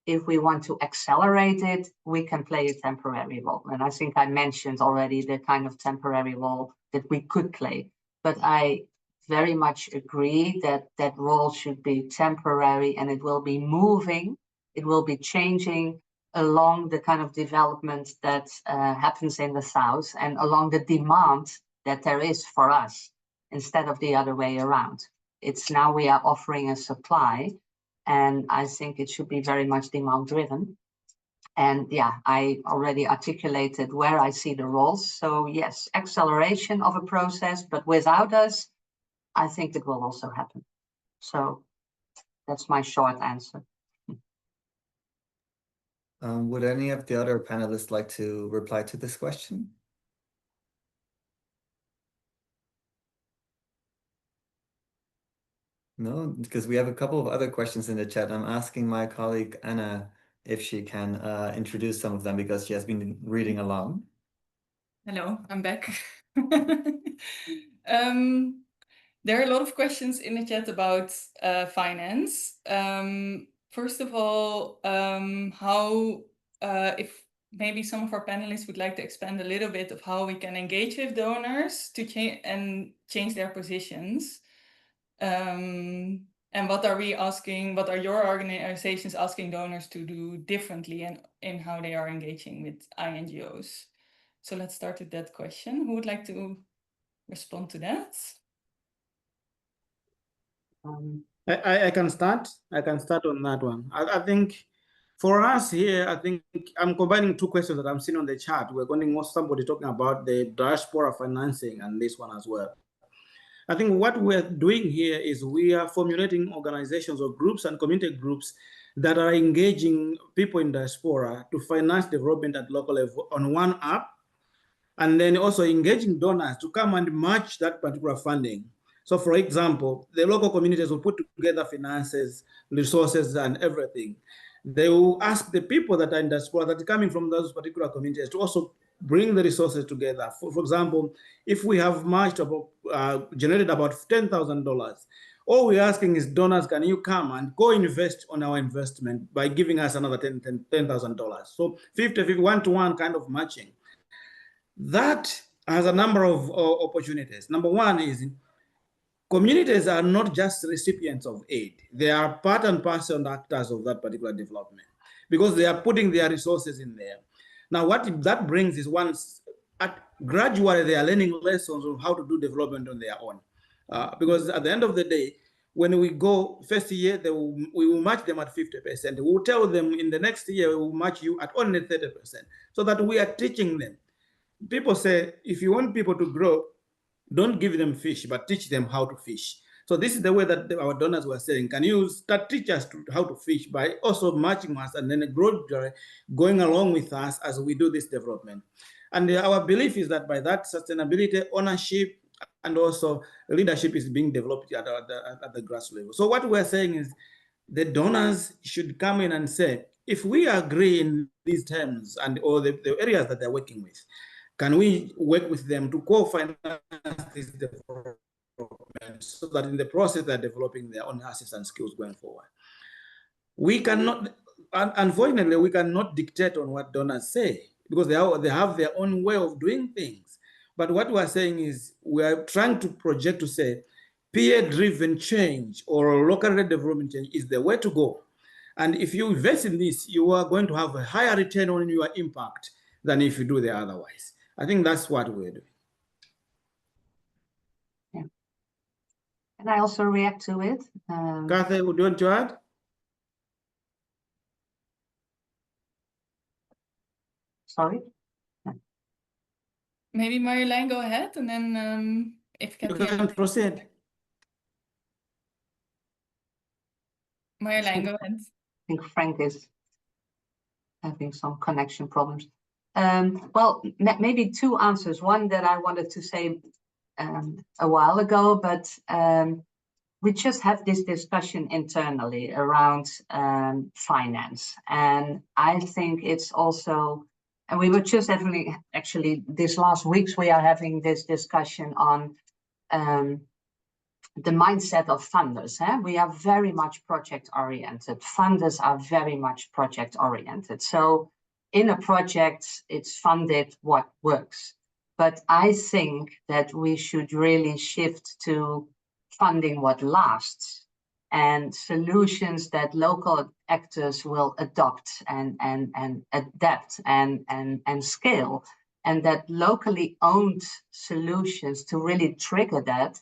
If we want to accelerate it, we can play a temporary role. And I think I mentioned already the kind of temporary role that we could play. But I very much agree that that role should be temporary, and it will be moving, it will be changing along the kind of development that happens in the South and along the demand that there is for us, instead of the other way around. It's now we are offering a supply, and I think it should be very much demand driven. And yeah, I already articulated where I see the roles. So yes, acceleration of a process, but without us, I think it will also happen. So that's my short answer. Would any of the other panelists like to reply to this question? No, because we have a couple of other questions in the chat. I'm asking my colleague Anna if she can introduce some of them because she has been reading along. Hello, I'm back. There are a lot of questions in the chat about finance. First of all, if maybe some of our panelists would like to expand a little bit of how we can engage with donors to change their positions. And what are your organizations asking donors to do differently and in how they are engaging with INGOs? So let's start with that question. Who would like to respond to that? I can start. I can start on that one. I think for us here, I think I'm combining two questions that I'm seeing on the chat. We're going somebody talking about the diaspora financing and this one as well. I think what we're doing here is we are formulating organizations or groups and community groups that are engaging people in diaspora to finance development at local level on one app, and then also engaging donors to come and match that particular funding. So for example, the local communities will put together finances, resources, and everything. They will ask the people that are in diaspora that are coming from those particular communities to also bring the resources together. For example, if we have matched about, generated about $10,000, all we're asking is donors, can you come and go invest on our investment by giving us another $10,000? So 50-50, one-to-one kind of matching. That has a number of opportunities. Number one is communities are not just recipients of aid. They are part and parcel actors of that particular development because they are putting their resources in there. Now, what that brings is gradually they are learning lessons on how to do development on their own. Because at the end of the day, when we go first year, we will match them at 50%. We will tell them in the next year, we will match you at only 30%, so that we are teaching them. People say, if you want people to grow, don't give them fish, but teach them how to fish. So this is the way that our donors were saying, can you start teach us how to fish by also matching us and then gradually going along with us as we do this development. And our belief is that by that sustainability, ownership, and also leadership is being developed at the grass level. So what we're saying is the donors should come in and say, if we agree in these terms and or the areas that they're working with, can we work with them to co-finance this development so that in the process they're developing their own assets and skills going forward? We cannot, unfortunately, we cannot dictate on what donors say because they have their own way of doing things. But what we're saying is we are trying to project to say peer-driven change or local-led development change is the way to go. And if you invest in this, you are going to have a higher return on your impact than if you do the otherwise. I think that's what we're doing. Yeah. Can I also react to it? Cathy, would you want to add? Sorry? Maybe Marjolijn, go ahead, and then if Cathy... You can proceed. Marjolijn, go ahead. I think Frank is having some connection problems. Well, maybe two answers. One that I wanted to say a while ago, but we just have this discussion internally around finance. And I think it's also, and we were just having, actually, this last weeks, we are having this discussion on the mindset of funders. We are very much project-oriented. Funders are very much project-oriented. So in a project, it's funded what works. But I think that we should really shift to funding what lasts and solutions that local actors will adopt and adapt and scale, and that locally owned solutions to really trigger that.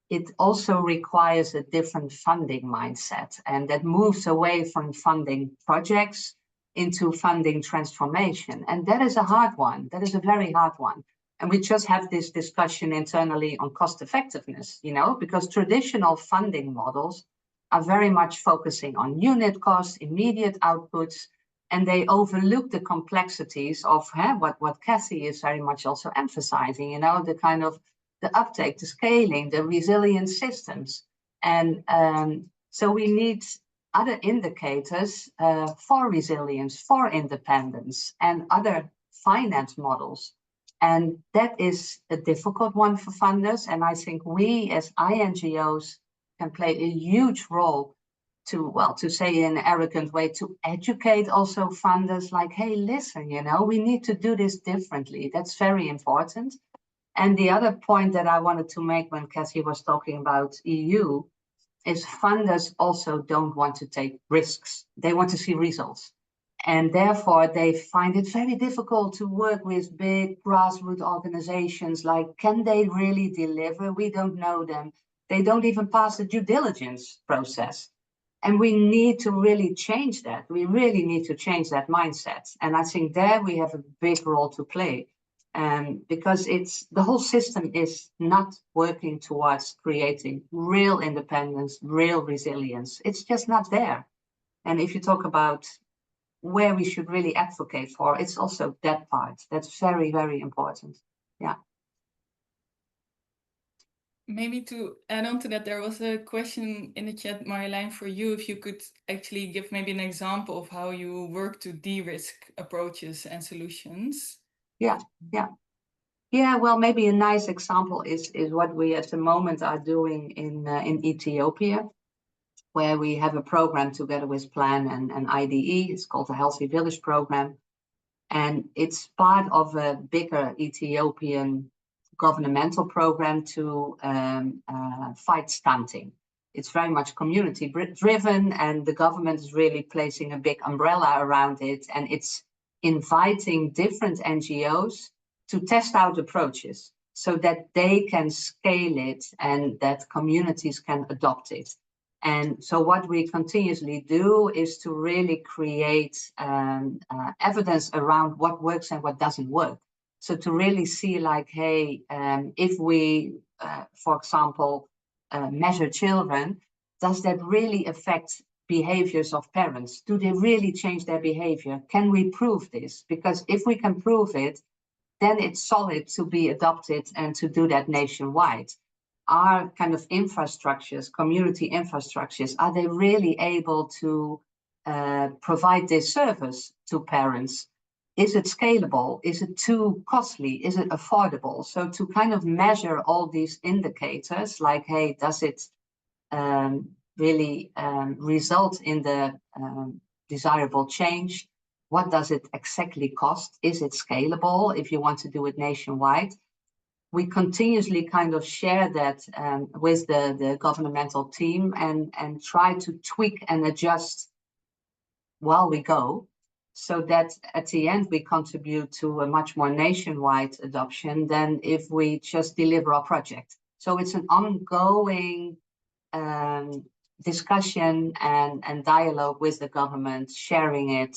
It also requires a different funding mindset, and that moves away from funding projects into funding transformation. And that is a hard one. That is a very hard one. And we just have this discussion internally on cost effectiveness, you know, because traditional funding models are very much focusing on unit costs, immediate outputs, and they overlook the complexities of what Cathy is very much also emphasizing, you know, the kind of the uptake, the scaling, the resilient systems. And so we need other indicators for resilience, for independence, and other finance models. And that is a difficult one for funders. And I think we as INGOs can play a huge role to, well, to say in an arrogant way, to educate also funders like, hey, listen, you know, we need to do this differently. That's very important. And the other point that I wanted to make when Cathy was talking about EU is funders also don't want to take risks. They want to see results. And therefore, they find it very difficult to work with big grassroots organizations. Like, can they really deliver? We don't know them. They don't even pass the due diligence process. And we need to really change that. We really need to change that mindset. And I think there we have a big role to play. Because the whole system is not working towards creating real independence, real resilience. It's just not there. And if you talk about where we should really advocate for, it's also that part. That's very, very important. Yeah. Maybe to add on to that, there was a question in the chat, Marjolijn, for you, if you could actually give maybe an example of how you work to de-risk approaches and solutions. Yeah. Yeah, well, maybe a nice example is what we at the moment are doing in Ethiopia, where we have a program together with Plan and IDE. It's called the Healthy Village Program. And it's part of a bigger Ethiopian governmental program to fight stunting. It's very much community driven, and the government is really placing a big umbrella around it. And it's inviting different NGOs to test out approaches so that they can scale it and that communities can adopt it. And so what we continuously do is to really create evidence around what works and what doesn't work. So to really see like, hey, if we, for example, measure children, does that really affect behaviors of parents? Do they really change their behavior? Can we prove this? Because if we can prove it, then it's solid to be adopted and to do that nationwide. Our kind of infrastructures, community infrastructures, are they really able to provide this service to parents? Is it scalable? Is it too costly? Is it affordable? So to kind of measure all these indicators, like, hey, does it really result in the desirable change? What does it exactly cost? Is it scalable if you want to do it nationwide? We continuously kind of share that with the governmental team and try to tweak and adjust while we go, so that at the end we contribute to a much more nationwide adoption than if we just deliver our project. So it's an ongoing discussion and dialogue with the government, sharing it,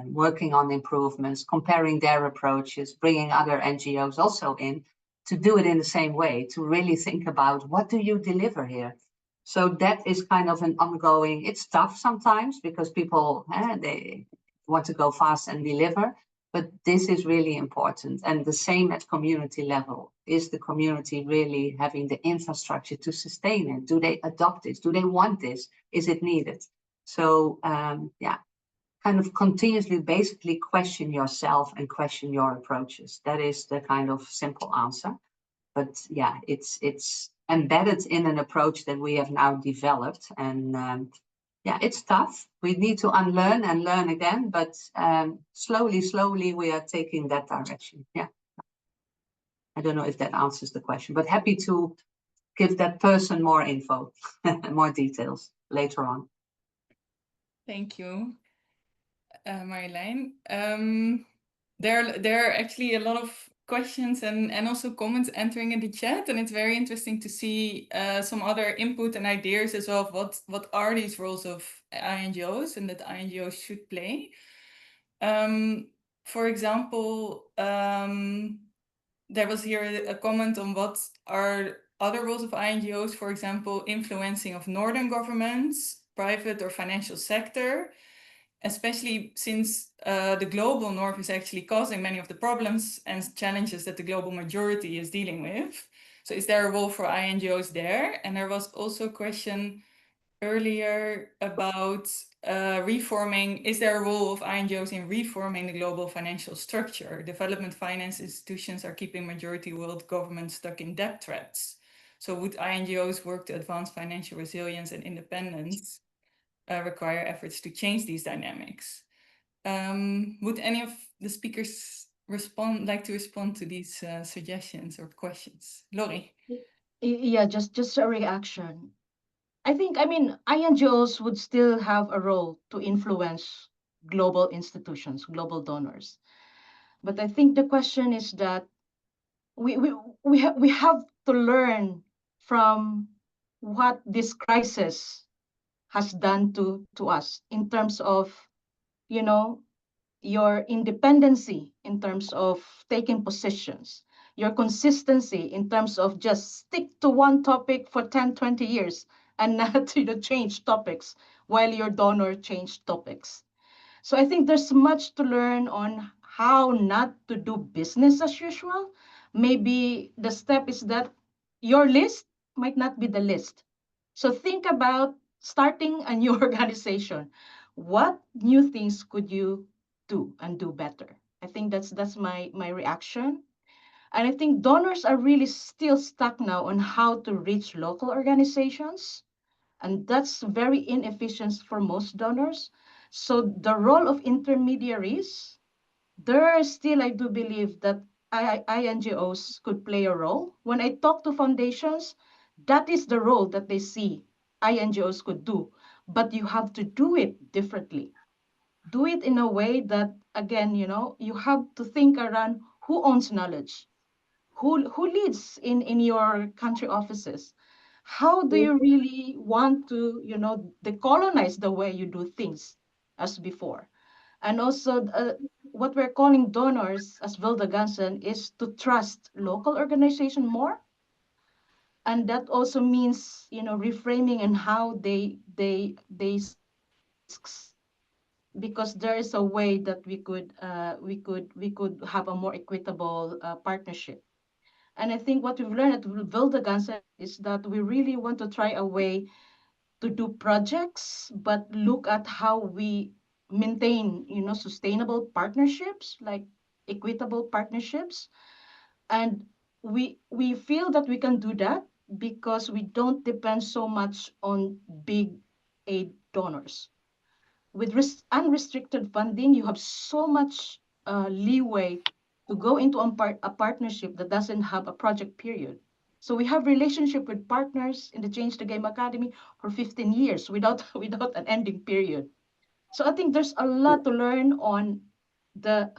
working on improvements, comparing their approaches, bringing other NGOs also in to do it in the same way, to really think about what do you deliver here. So that is kind of an ongoing, it's tough sometimes because people, they want to go fast and deliver, but this is really important. And the same at community level. Is the community really having the infrastructure to sustain it? Do they adopt this? Do they want this? Is it needed? So yeah, kind of continuously basically question yourself and question your approaches. That is the kind of simple answer. But yeah, it's embedded in an approach that we have now developed. And yeah, it's tough. We need to unlearn and learn again, but slowly we are taking that direction. Yeah. I don't know if that answers the question, but happy to give that person more info, more details later on. Thank you, Marjolijn. There are actually a lot of questions and also comments entering in the chat, and it's very interesting to see some other input and ideas as well of what are these roles of INGOs and that INGOs should play. For example, there was here a comment on what are other roles of INGOs, for example, influencing of northern governments, private or financial sector, especially since the global north is actually causing many of the problems and challenges that the global majority is dealing with. So is there a role for INGOs there? And there was also a question earlier about reforming. Is there a role of INGOs in reforming the global financial structure? Development finance institutions are keeping majority world governments stuck in debt traps. So would INGOs work to advance financial resilience and independence? Require efforts to change these dynamics. Would any of the speakers like to respond to these suggestions or questions? Laurie? Yeah, just a reaction. I mean, INGOs would still have a role to influence global institutions, global donors. But I think the question is that we have to learn from what this crisis has done to us in terms of, you know, your independency in terms of taking positions, your consistency in terms of just stick to one topic for 10, 20 years and not change topics while your donor changed topics. So I think there's much to learn on how not to do business as usual. Maybe the step is that your list might not be the list. So think about starting a new organization. What new things could you do and do better? I think that's my reaction. And I think donors are really still stuck now on how to reach local organizations. And that's very inefficient for most donors. So the role of intermediaries, there still, I do believe that INGOs could play a role. When I talk to foundations, that is the role that they see INGOs could do. But you have to do it differently. Do it in a way that, again, you have to think around who owns knowledge, who leads in your country offices. How do you really want to, decolonize the way you do things as before? And also, what we're calling donors as Wilde Ganzen is to trust local organization more. And that also means, reframing and how they because there is a way that we could have a more equitable partnership. And I think what we've learned at Wilde Ganzen is that we really want to try a way to do projects, but look at how we maintain, sustainable partnerships, like equitable partnerships. And we feel that we can do that because we don't depend so much on big aid donors. With unrestricted funding, you have so much leeway to go into a partnership that doesn't have a project period. So we have relationship with partners in the Change the Game Academy for 15 years without an ending period. So I think there's a lot to learn on the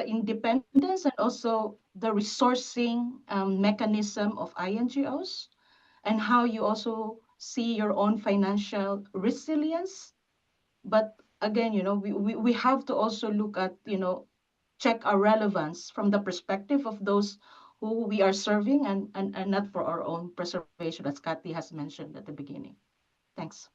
independence and also the resourcing mechanism of INGOs, and how you also see your own financial resilience. But again, we have to also look at, check our relevance from the perspective of those who we are serving, and not for our own preservation, as Cathy has mentioned at the beginning. Thanks.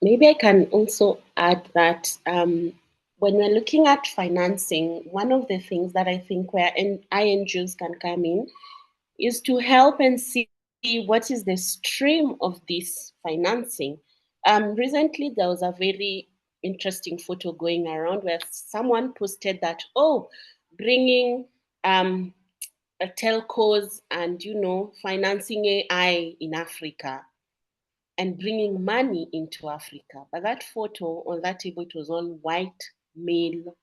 Maybe I can also add that when we're looking at financing, one of the things that I think where INGOs can come in is to help and see what is the stream of this financing. Recently, there was a very interesting photo going around where someone posted that, bringing telcos and, financing AI in Africa and bringing money into Africa. But that photo on that table, it was all white male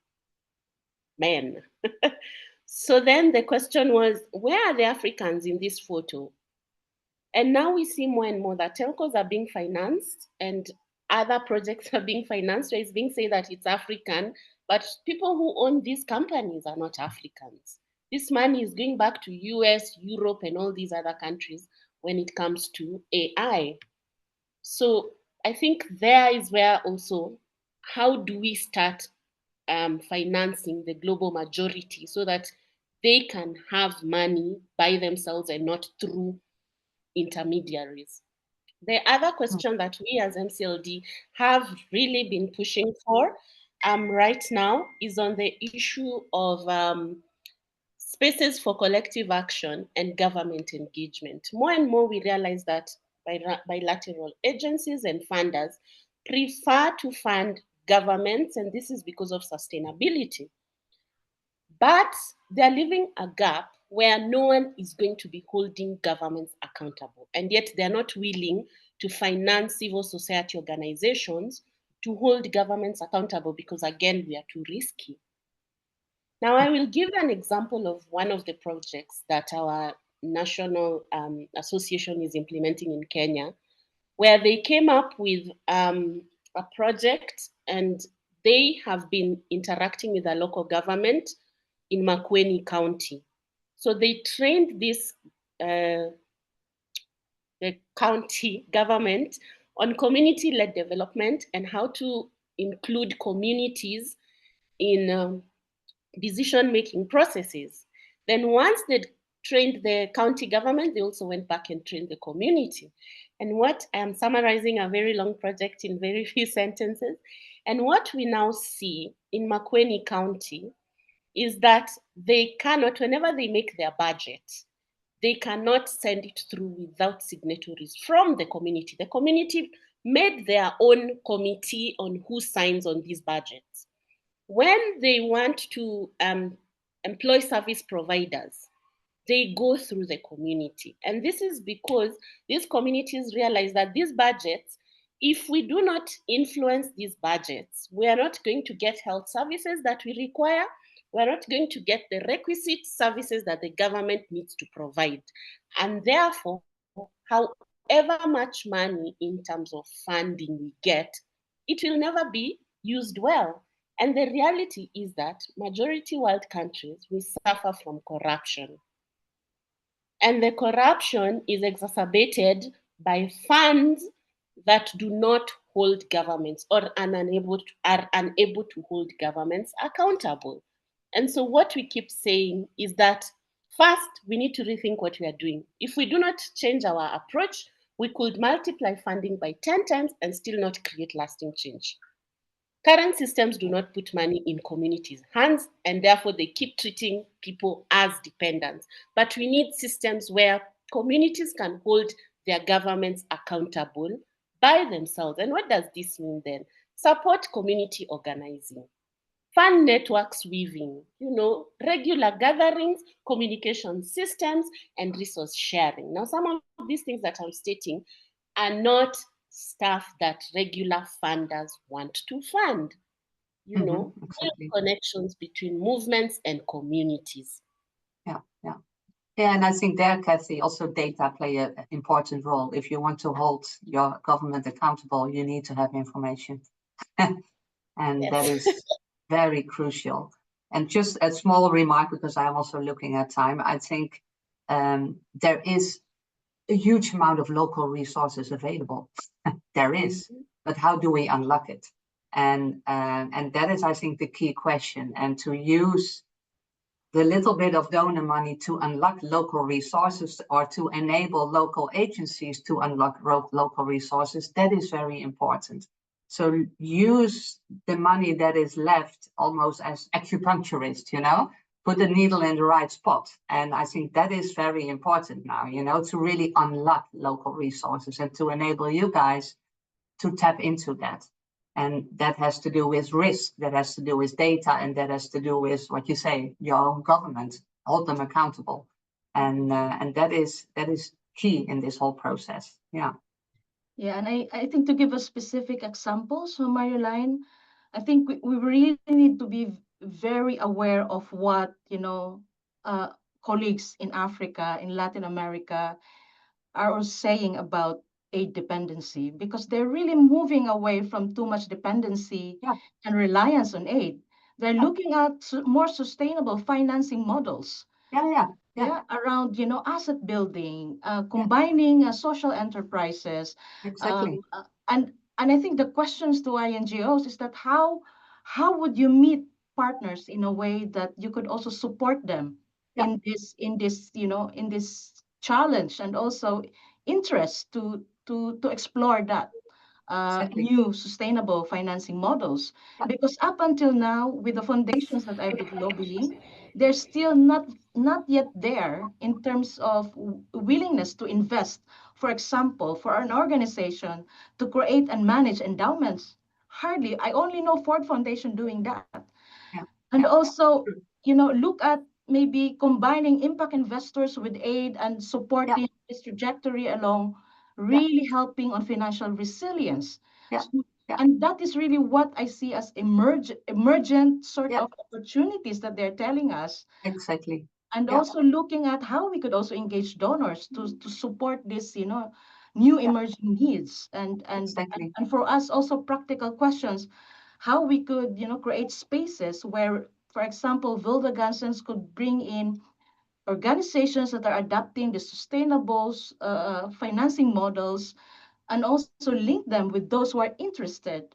men. So then the question was, where are the Africans in this photo? And now we see more and more that telcos are being financed and other projects are being financed, where it's being said that it's African, but people who own these companies are not Africans. This money is going back to US, Europe, and all these other countries when it comes to AI. So I think there is where also, how do we start financing the global majority so that they can have money by themselves and not through intermediaries? The other question that we as MCLD have really been pushing for right now is on the issue of spaces for collective action and government engagement. More and more we realize that bilateral agencies and funders prefer to fund governments, and this is because of sustainability. But they're leaving a gap where no one is going to be holding governments accountable. And yet they're not willing to finance civil society organizations to hold governments accountable because, again, we are too risky. Now, I will give an example of one of the projects that our national association is implementing in Kenya, where they came up with a project and they have been interacting with the local government in Makueni County. So they trained this the county government on community-led development and how to include communities in decision-making processes. Then once they trained the county government, they also went back and trained the community. And what I am summarizing a very long project in very few sentences. And what we now see in Makueni County is that they cannot, whenever they make their budget, they cannot send it through without signatories from the community. The community made their own committee on who signs on these budgets. When they want to employ service providers, they go through the community. And this is because these communities realize that these budgets, if we do not influence these budgets, we are not going to get health services that we require. We're not going to get the requisite services that the government needs to provide. And therefore, however much money in terms of funding we get, it will never be used well. And the reality is that majority world countries, we suffer from corruption. And the corruption is exacerbated by funds that do not hold governments or are unable to hold governments accountable. And so what we keep saying is that First, we need to rethink what we are doing. If we do not change our approach, we could multiply funding by 10 times and still not create lasting change. Current systems do not put money in communities' hands, and therefore they keep treating people as dependents. But we need systems where communities can hold their governments accountable by themselves. And what does this mean then? Support community organizing, fund networks weaving, regular gatherings, communication systems, and resource sharing. Now, some of these things that I'm stating are not stuff that regular funders want to fund. Build Exactly. connections between movements and communities. Yeah, and I think there, Cathy, also data play an important role. If you want to hold your government accountable, you need to have information. And Yes. that is very crucial. And just a small remark, because I'm also looking at time, I think there is a huge amount of local resources available. There is, but how do we unlock it? And that is, I think, the key question. And to use the little bit of donor money to unlock local resources or to enable local agencies to unlock local resources, that is very important. So use the money that is left almost as acupuncturist, put the needle in the right spot. And I think that is very important now, to really unlock local resources and to enable you guys to tap into that. And that has to do with risk, that has to do with data, and that has to do with what you say, your own government, hold them accountable. And that is key in this whole process. Yeah. Yeah, and I think to give a specific example, so Marjolijn, I think we really need to be very aware of what, colleagues in Africa, in Latin America are saying about aid dependency, because they're really moving away from too much dependency and reliance on aid. They're looking at more sustainable financing models. Around asset building, combining social enterprises. Exactly. And I think the questions to INGOs is that how would you meet partners in a way that you could also support them in this challenge, and also interest to explore that new sustainable financing models. Because up until now, with the foundations that I've been lobbying, they're still not yet there in terms of willingness to invest. For example, for an organization to create and manage endowments, hardly. I only know Ford Foundation doing that. And also, look at maybe combining impact investors with aid and supporting this trajectory along, really helping on financial resilience. And that is really what I see as emergent sort of opportunities that they're telling us. Exactly. And also looking at how we could also engage donors to support this, new emerging needs. And for us also practical questions, how we could, create spaces where, for example, Wilde Ganzen could bring in organizations that are adapting the sustainable financing models, and also link them with those who are interested.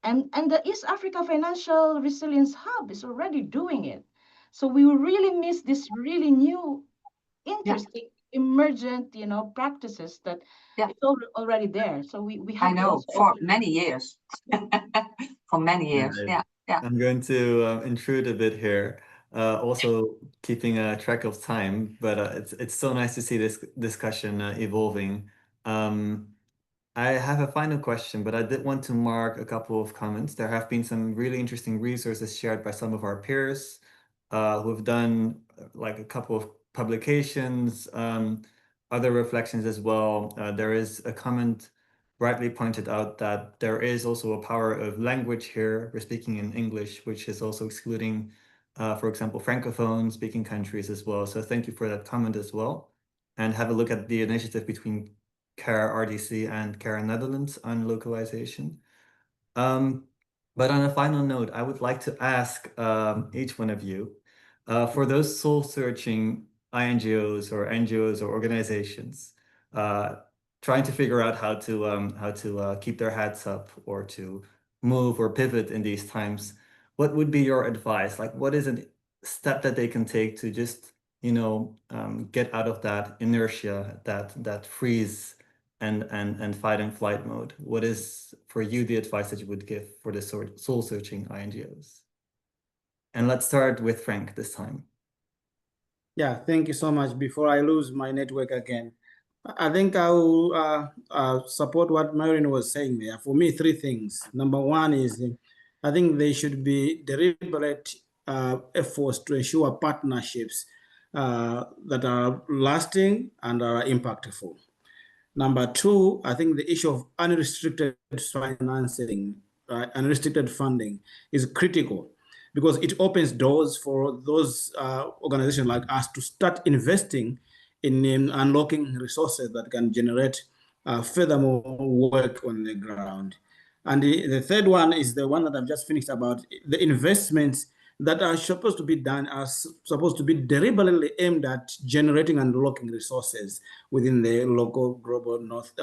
And the East Africa Financial Resilience Hub is already doing it. So we will really miss this really new, interesting, emergent, practices that it's already there. So we have I know, for many years. For many years, yeah. I'm going to intrude a bit here, also keeping track of time, but it's so nice to see this discussion evolving. I have a final question, but I did want to mark a couple of comments. There have been some really interesting resources shared by some of our peers who have done like a couple of publications, other reflections as well. There is a comment rightly pointed out that there is also a power of language here. We're speaking in English, which is also excluding, for example, Francophone speaking countries as well. So thank you for that comment as well. And have a look at the initiative between CARE RDC and CARE Netherlands on localization. But on a final note, I would like to ask each one of you, for those soul-searching INGOs or NGOs or organizations, trying to figure out how to keep their heads up or to move or pivot in these times, what would be your advice? Like, what is a step that they can take to just get out of that inertia, that freeze and fight and flight mode? What is for you the advice that you would give for the soul searching INGOs? And let's start with Frank this time. Yeah, thank you so much. Before I lose my network again, I think I will support what Marjolijn was saying there. For me, three things. Number one is I think there should be deliberate efforts to ensure partnerships that are lasting and are impactful. Number two, I think the issue of unrestricted financing, unrestricted funding is critical because it opens doors for those organizations like us to start investing in unlocking resources that can generate furthermore work on the ground. And the third one is the one that I've just finished about. The investments that are supposed to be done are supposed to be deliberately aimed at generating and unlocking resources within the local, global, north,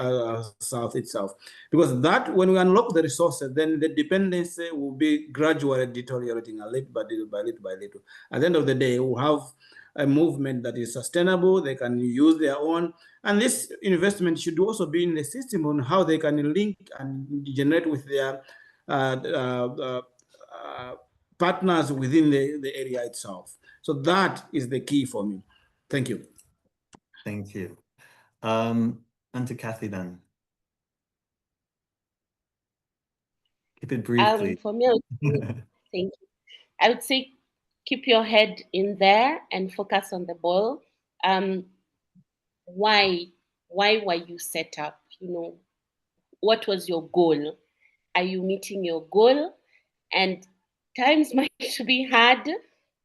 south itself. Because that, when we unlock the resources, then the dependency will be gradually deteriorating a little by little by little by little. At the end of the day, we'll have a movement that is sustainable, they can use their own, and this investment should also be in the system on how they can link and generate with their partners within the area itself. So that is the key for me. Thank you. Thank you. And to Cathy then. Keep it brief, please. For me, thank you. I would say keep your head in there and focus on the ball. Why were you set up? What was your goal? Are you meeting your goal? And times might be hard,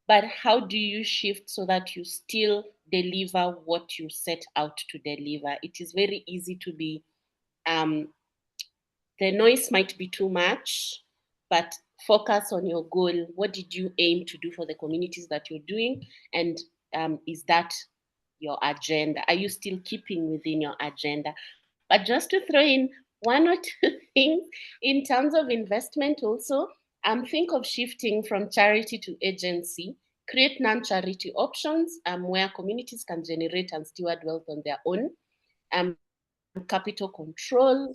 but how do you shift so that you still deliver what you set out to deliver? It is very easy to be, the noise might be too much, but focus on your goal. What did you aim to do for the communities that you're doing? And is that your agenda? Are you still keeping within your agenda? But just to throw in one or two things in terms of investment also, think of shifting from charity to agency, create non-charity options where communities can generate and steward wealth on their own. Capital control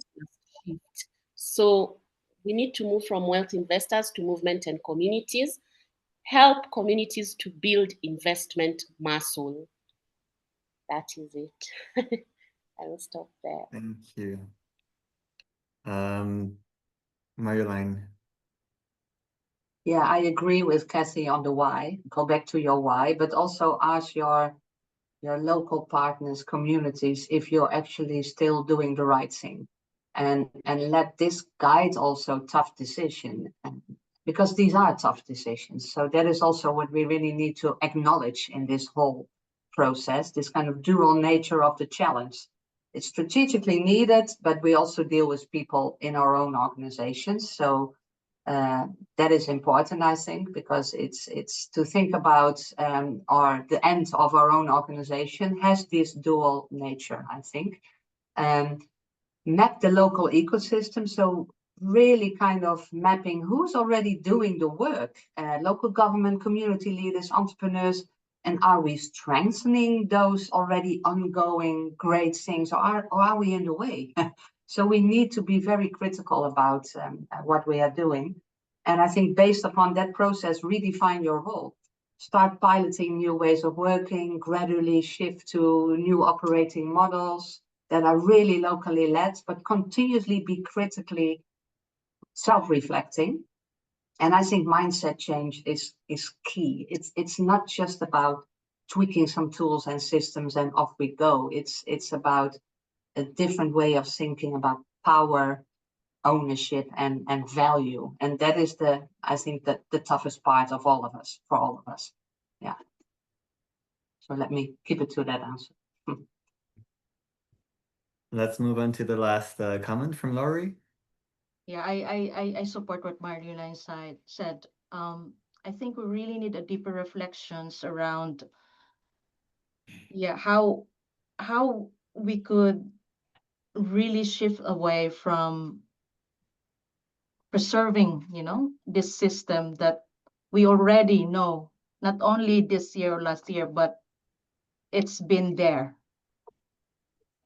shift. So we need to move from wealth investors to movement and communities, help communities to build investment muscle. That is it. I will stop there. Thank you. Marjolijn. Yeah, I agree with Cathy on the why. Go back to your why, but also ask your local partners, communities, if you're actually still doing the right thing. And let this guide also tough decision, because these are tough decisions. So that is also what we really need to acknowledge in this whole process, this kind of dual nature of the challenge. It's strategically needed, but we also deal with people in our own organizations. So that is important, I think, because it's to think about the end of our own organization has this dual nature, I think. Map the local ecosystem, so really kind of mapping who's already doing the work, local government, community leaders, entrepreneurs, and are we strengthening those already ongoing great things, or are we in the way? So we need to be very critical about what we are doing. And I think based upon that process, redefine your role. Start piloting new ways of working, gradually shift to new operating models that are really locally led, but continuously be critically self-reflecting. And I think mindset change is key. It's not just about tweaking some tools and systems and off we go. It's about a different way of thinking about power, ownership, and value. And that is I think the toughest part of all of us, for all of us. Yeah. So let me keep it to that answer. Let's move on to the last comment from Laurie. Yeah, I support what Marjolijn said. I think we really need a deeper reflections around, how we could really shift away from preserving, this system that we already know, not only this year or last year, but it's been there.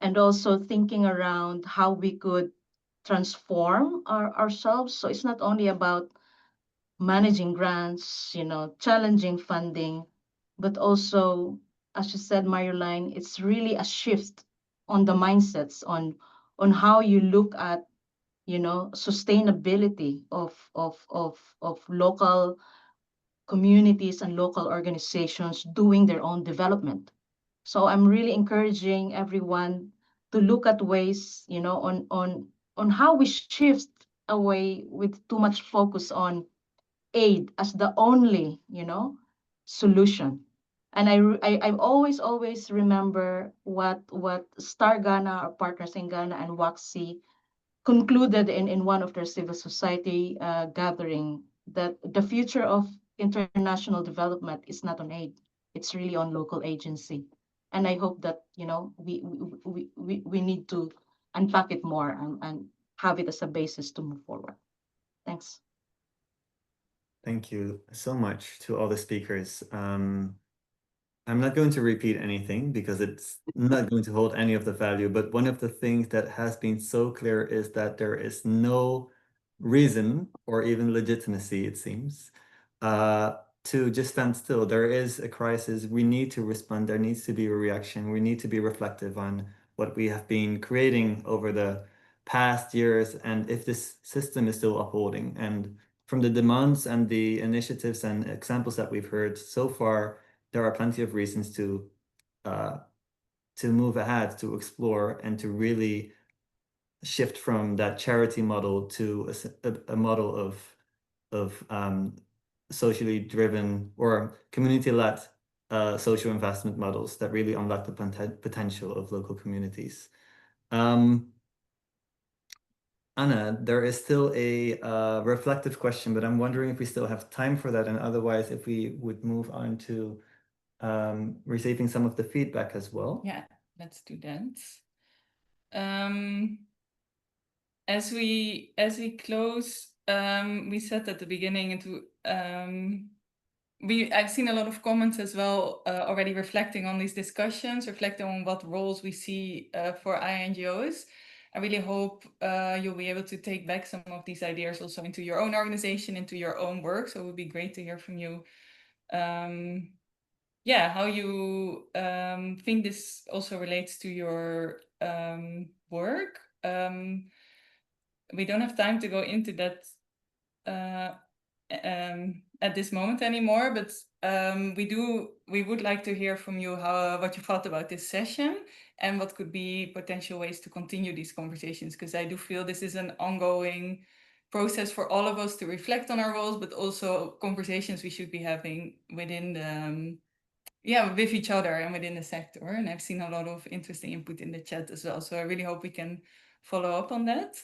And also thinking around how we could transform ourselves. So it's not only about managing grants, challenging funding, but also, as you said, Marjolijn, it's really a shift on the mindsets, on how you look at, sustainability of local communities and local organizations doing their own development. So I'm really encouraging everyone to look at ways, on how we shift away with too much focus on aid as the only, solution. And I always remember what Star Ghana, our partners in Ghana, and WACC concluded in one of their civil society gathering, that the future of international development is not on aid, it's really on local agency. And I hope that, we need to unpack it more and have it as a basis to move forward. Thanks. Thank you so much to all the speakers. I'm not going to repeat anything because it's not going to hold any of the value, but one of the things that has been so clear is that there is no reason or even legitimacy, it seems, to just stand still. There is a crisis. We need to respond. There needs to be a reaction. We need to be reflective on what we have been creating over the past years and if this system is still upholding. And from the demands and the initiatives and examples that we've heard so far, there are plenty of reasons to move ahead, to explore, and to really shift from that charity model to a model of socially driven or community-led social investment models that really unlock the potential of local communities. Anna, there is still a reflective question, but I'm wondering if we still have time for that, and otherwise if we would move on to receiving some of the feedback as well. Yeah, let's do that. As we close, we said at the beginning I've seen a lot of comments as well already reflecting on these discussions, reflecting on what roles we see for INGOs. I really hope you'll be able to take back some of these ideas also into your own organization, into your own work. So it would be great to hear from you. How you think this also relates to your work. We don't have time to go into that at this moment anymore, but we would like to hear from you what you thought about this session and what could be potential ways to continue these conversations, because I do feel this is an ongoing process for all of us to reflect on our roles, but also conversations we should be having within the with each other and within the sector. And I've seen a lot of interesting input in the chat as well. So I really hope we can follow up on that.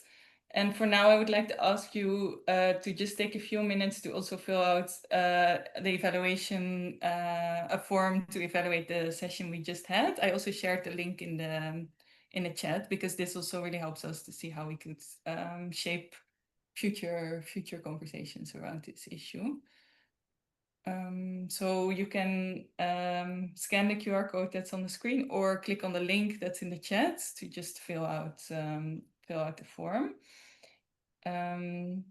And for now, I would like to ask you to just take a few minutes to also fill out the evaluation, a form to evaluate the session we just had. I also shared the link in the chat, because this also really helps us to see how we could shape future conversations around this issue. So you can scan the QR code that's on the screen or click on the link that's in the chat to just fill out the form. And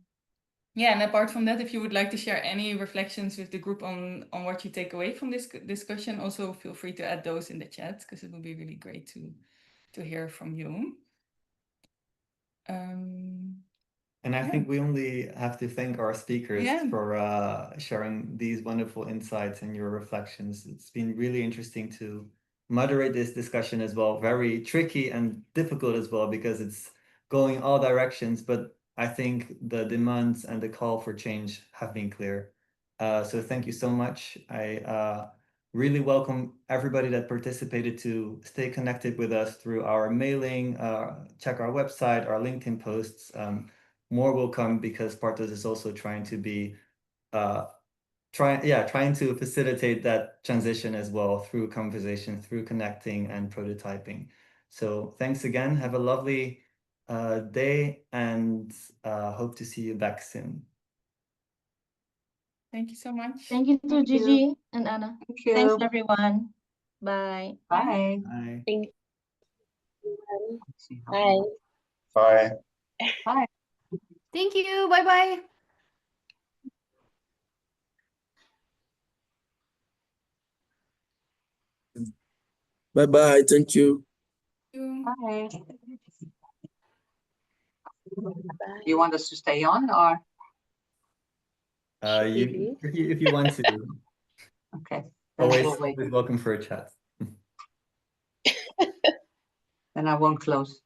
apart from that, if you would like to share any reflections with the group on what you take away from this discussion, also feel free to add those in the chat, because it would be really great to hear from you. And I think we only have to thank our speakers for sharing these wonderful insights and your reflections. It's been really interesting to moderate this discussion as well. Very tricky and difficult as well, because it's going all directions, but I think the demands and the call for change have been clear. So thank you so much. I really welcome everybody that participated to stay connected with us through our mailing, check our website, our LinkedIn posts. More will come, because Partos is also trying to be trying to facilitate that transition as well through conversation, through connecting and prototyping. So thanks again. Have a lovely day, and hope to see you back soon. Thank you so much. Thank you to Gigi and Anna. Thank you. Thanks, everyone. Bye. Bye. Bye. Thank you. Let's see how- Bye. Bye. Bye. Thank you. Bye-bye. Bye-bye. Thank you. Bye. Bye. You want us to stay on or? Should we leave? If you want to, Okay. Then I always will wait. welcome for a chat. Then I won't close.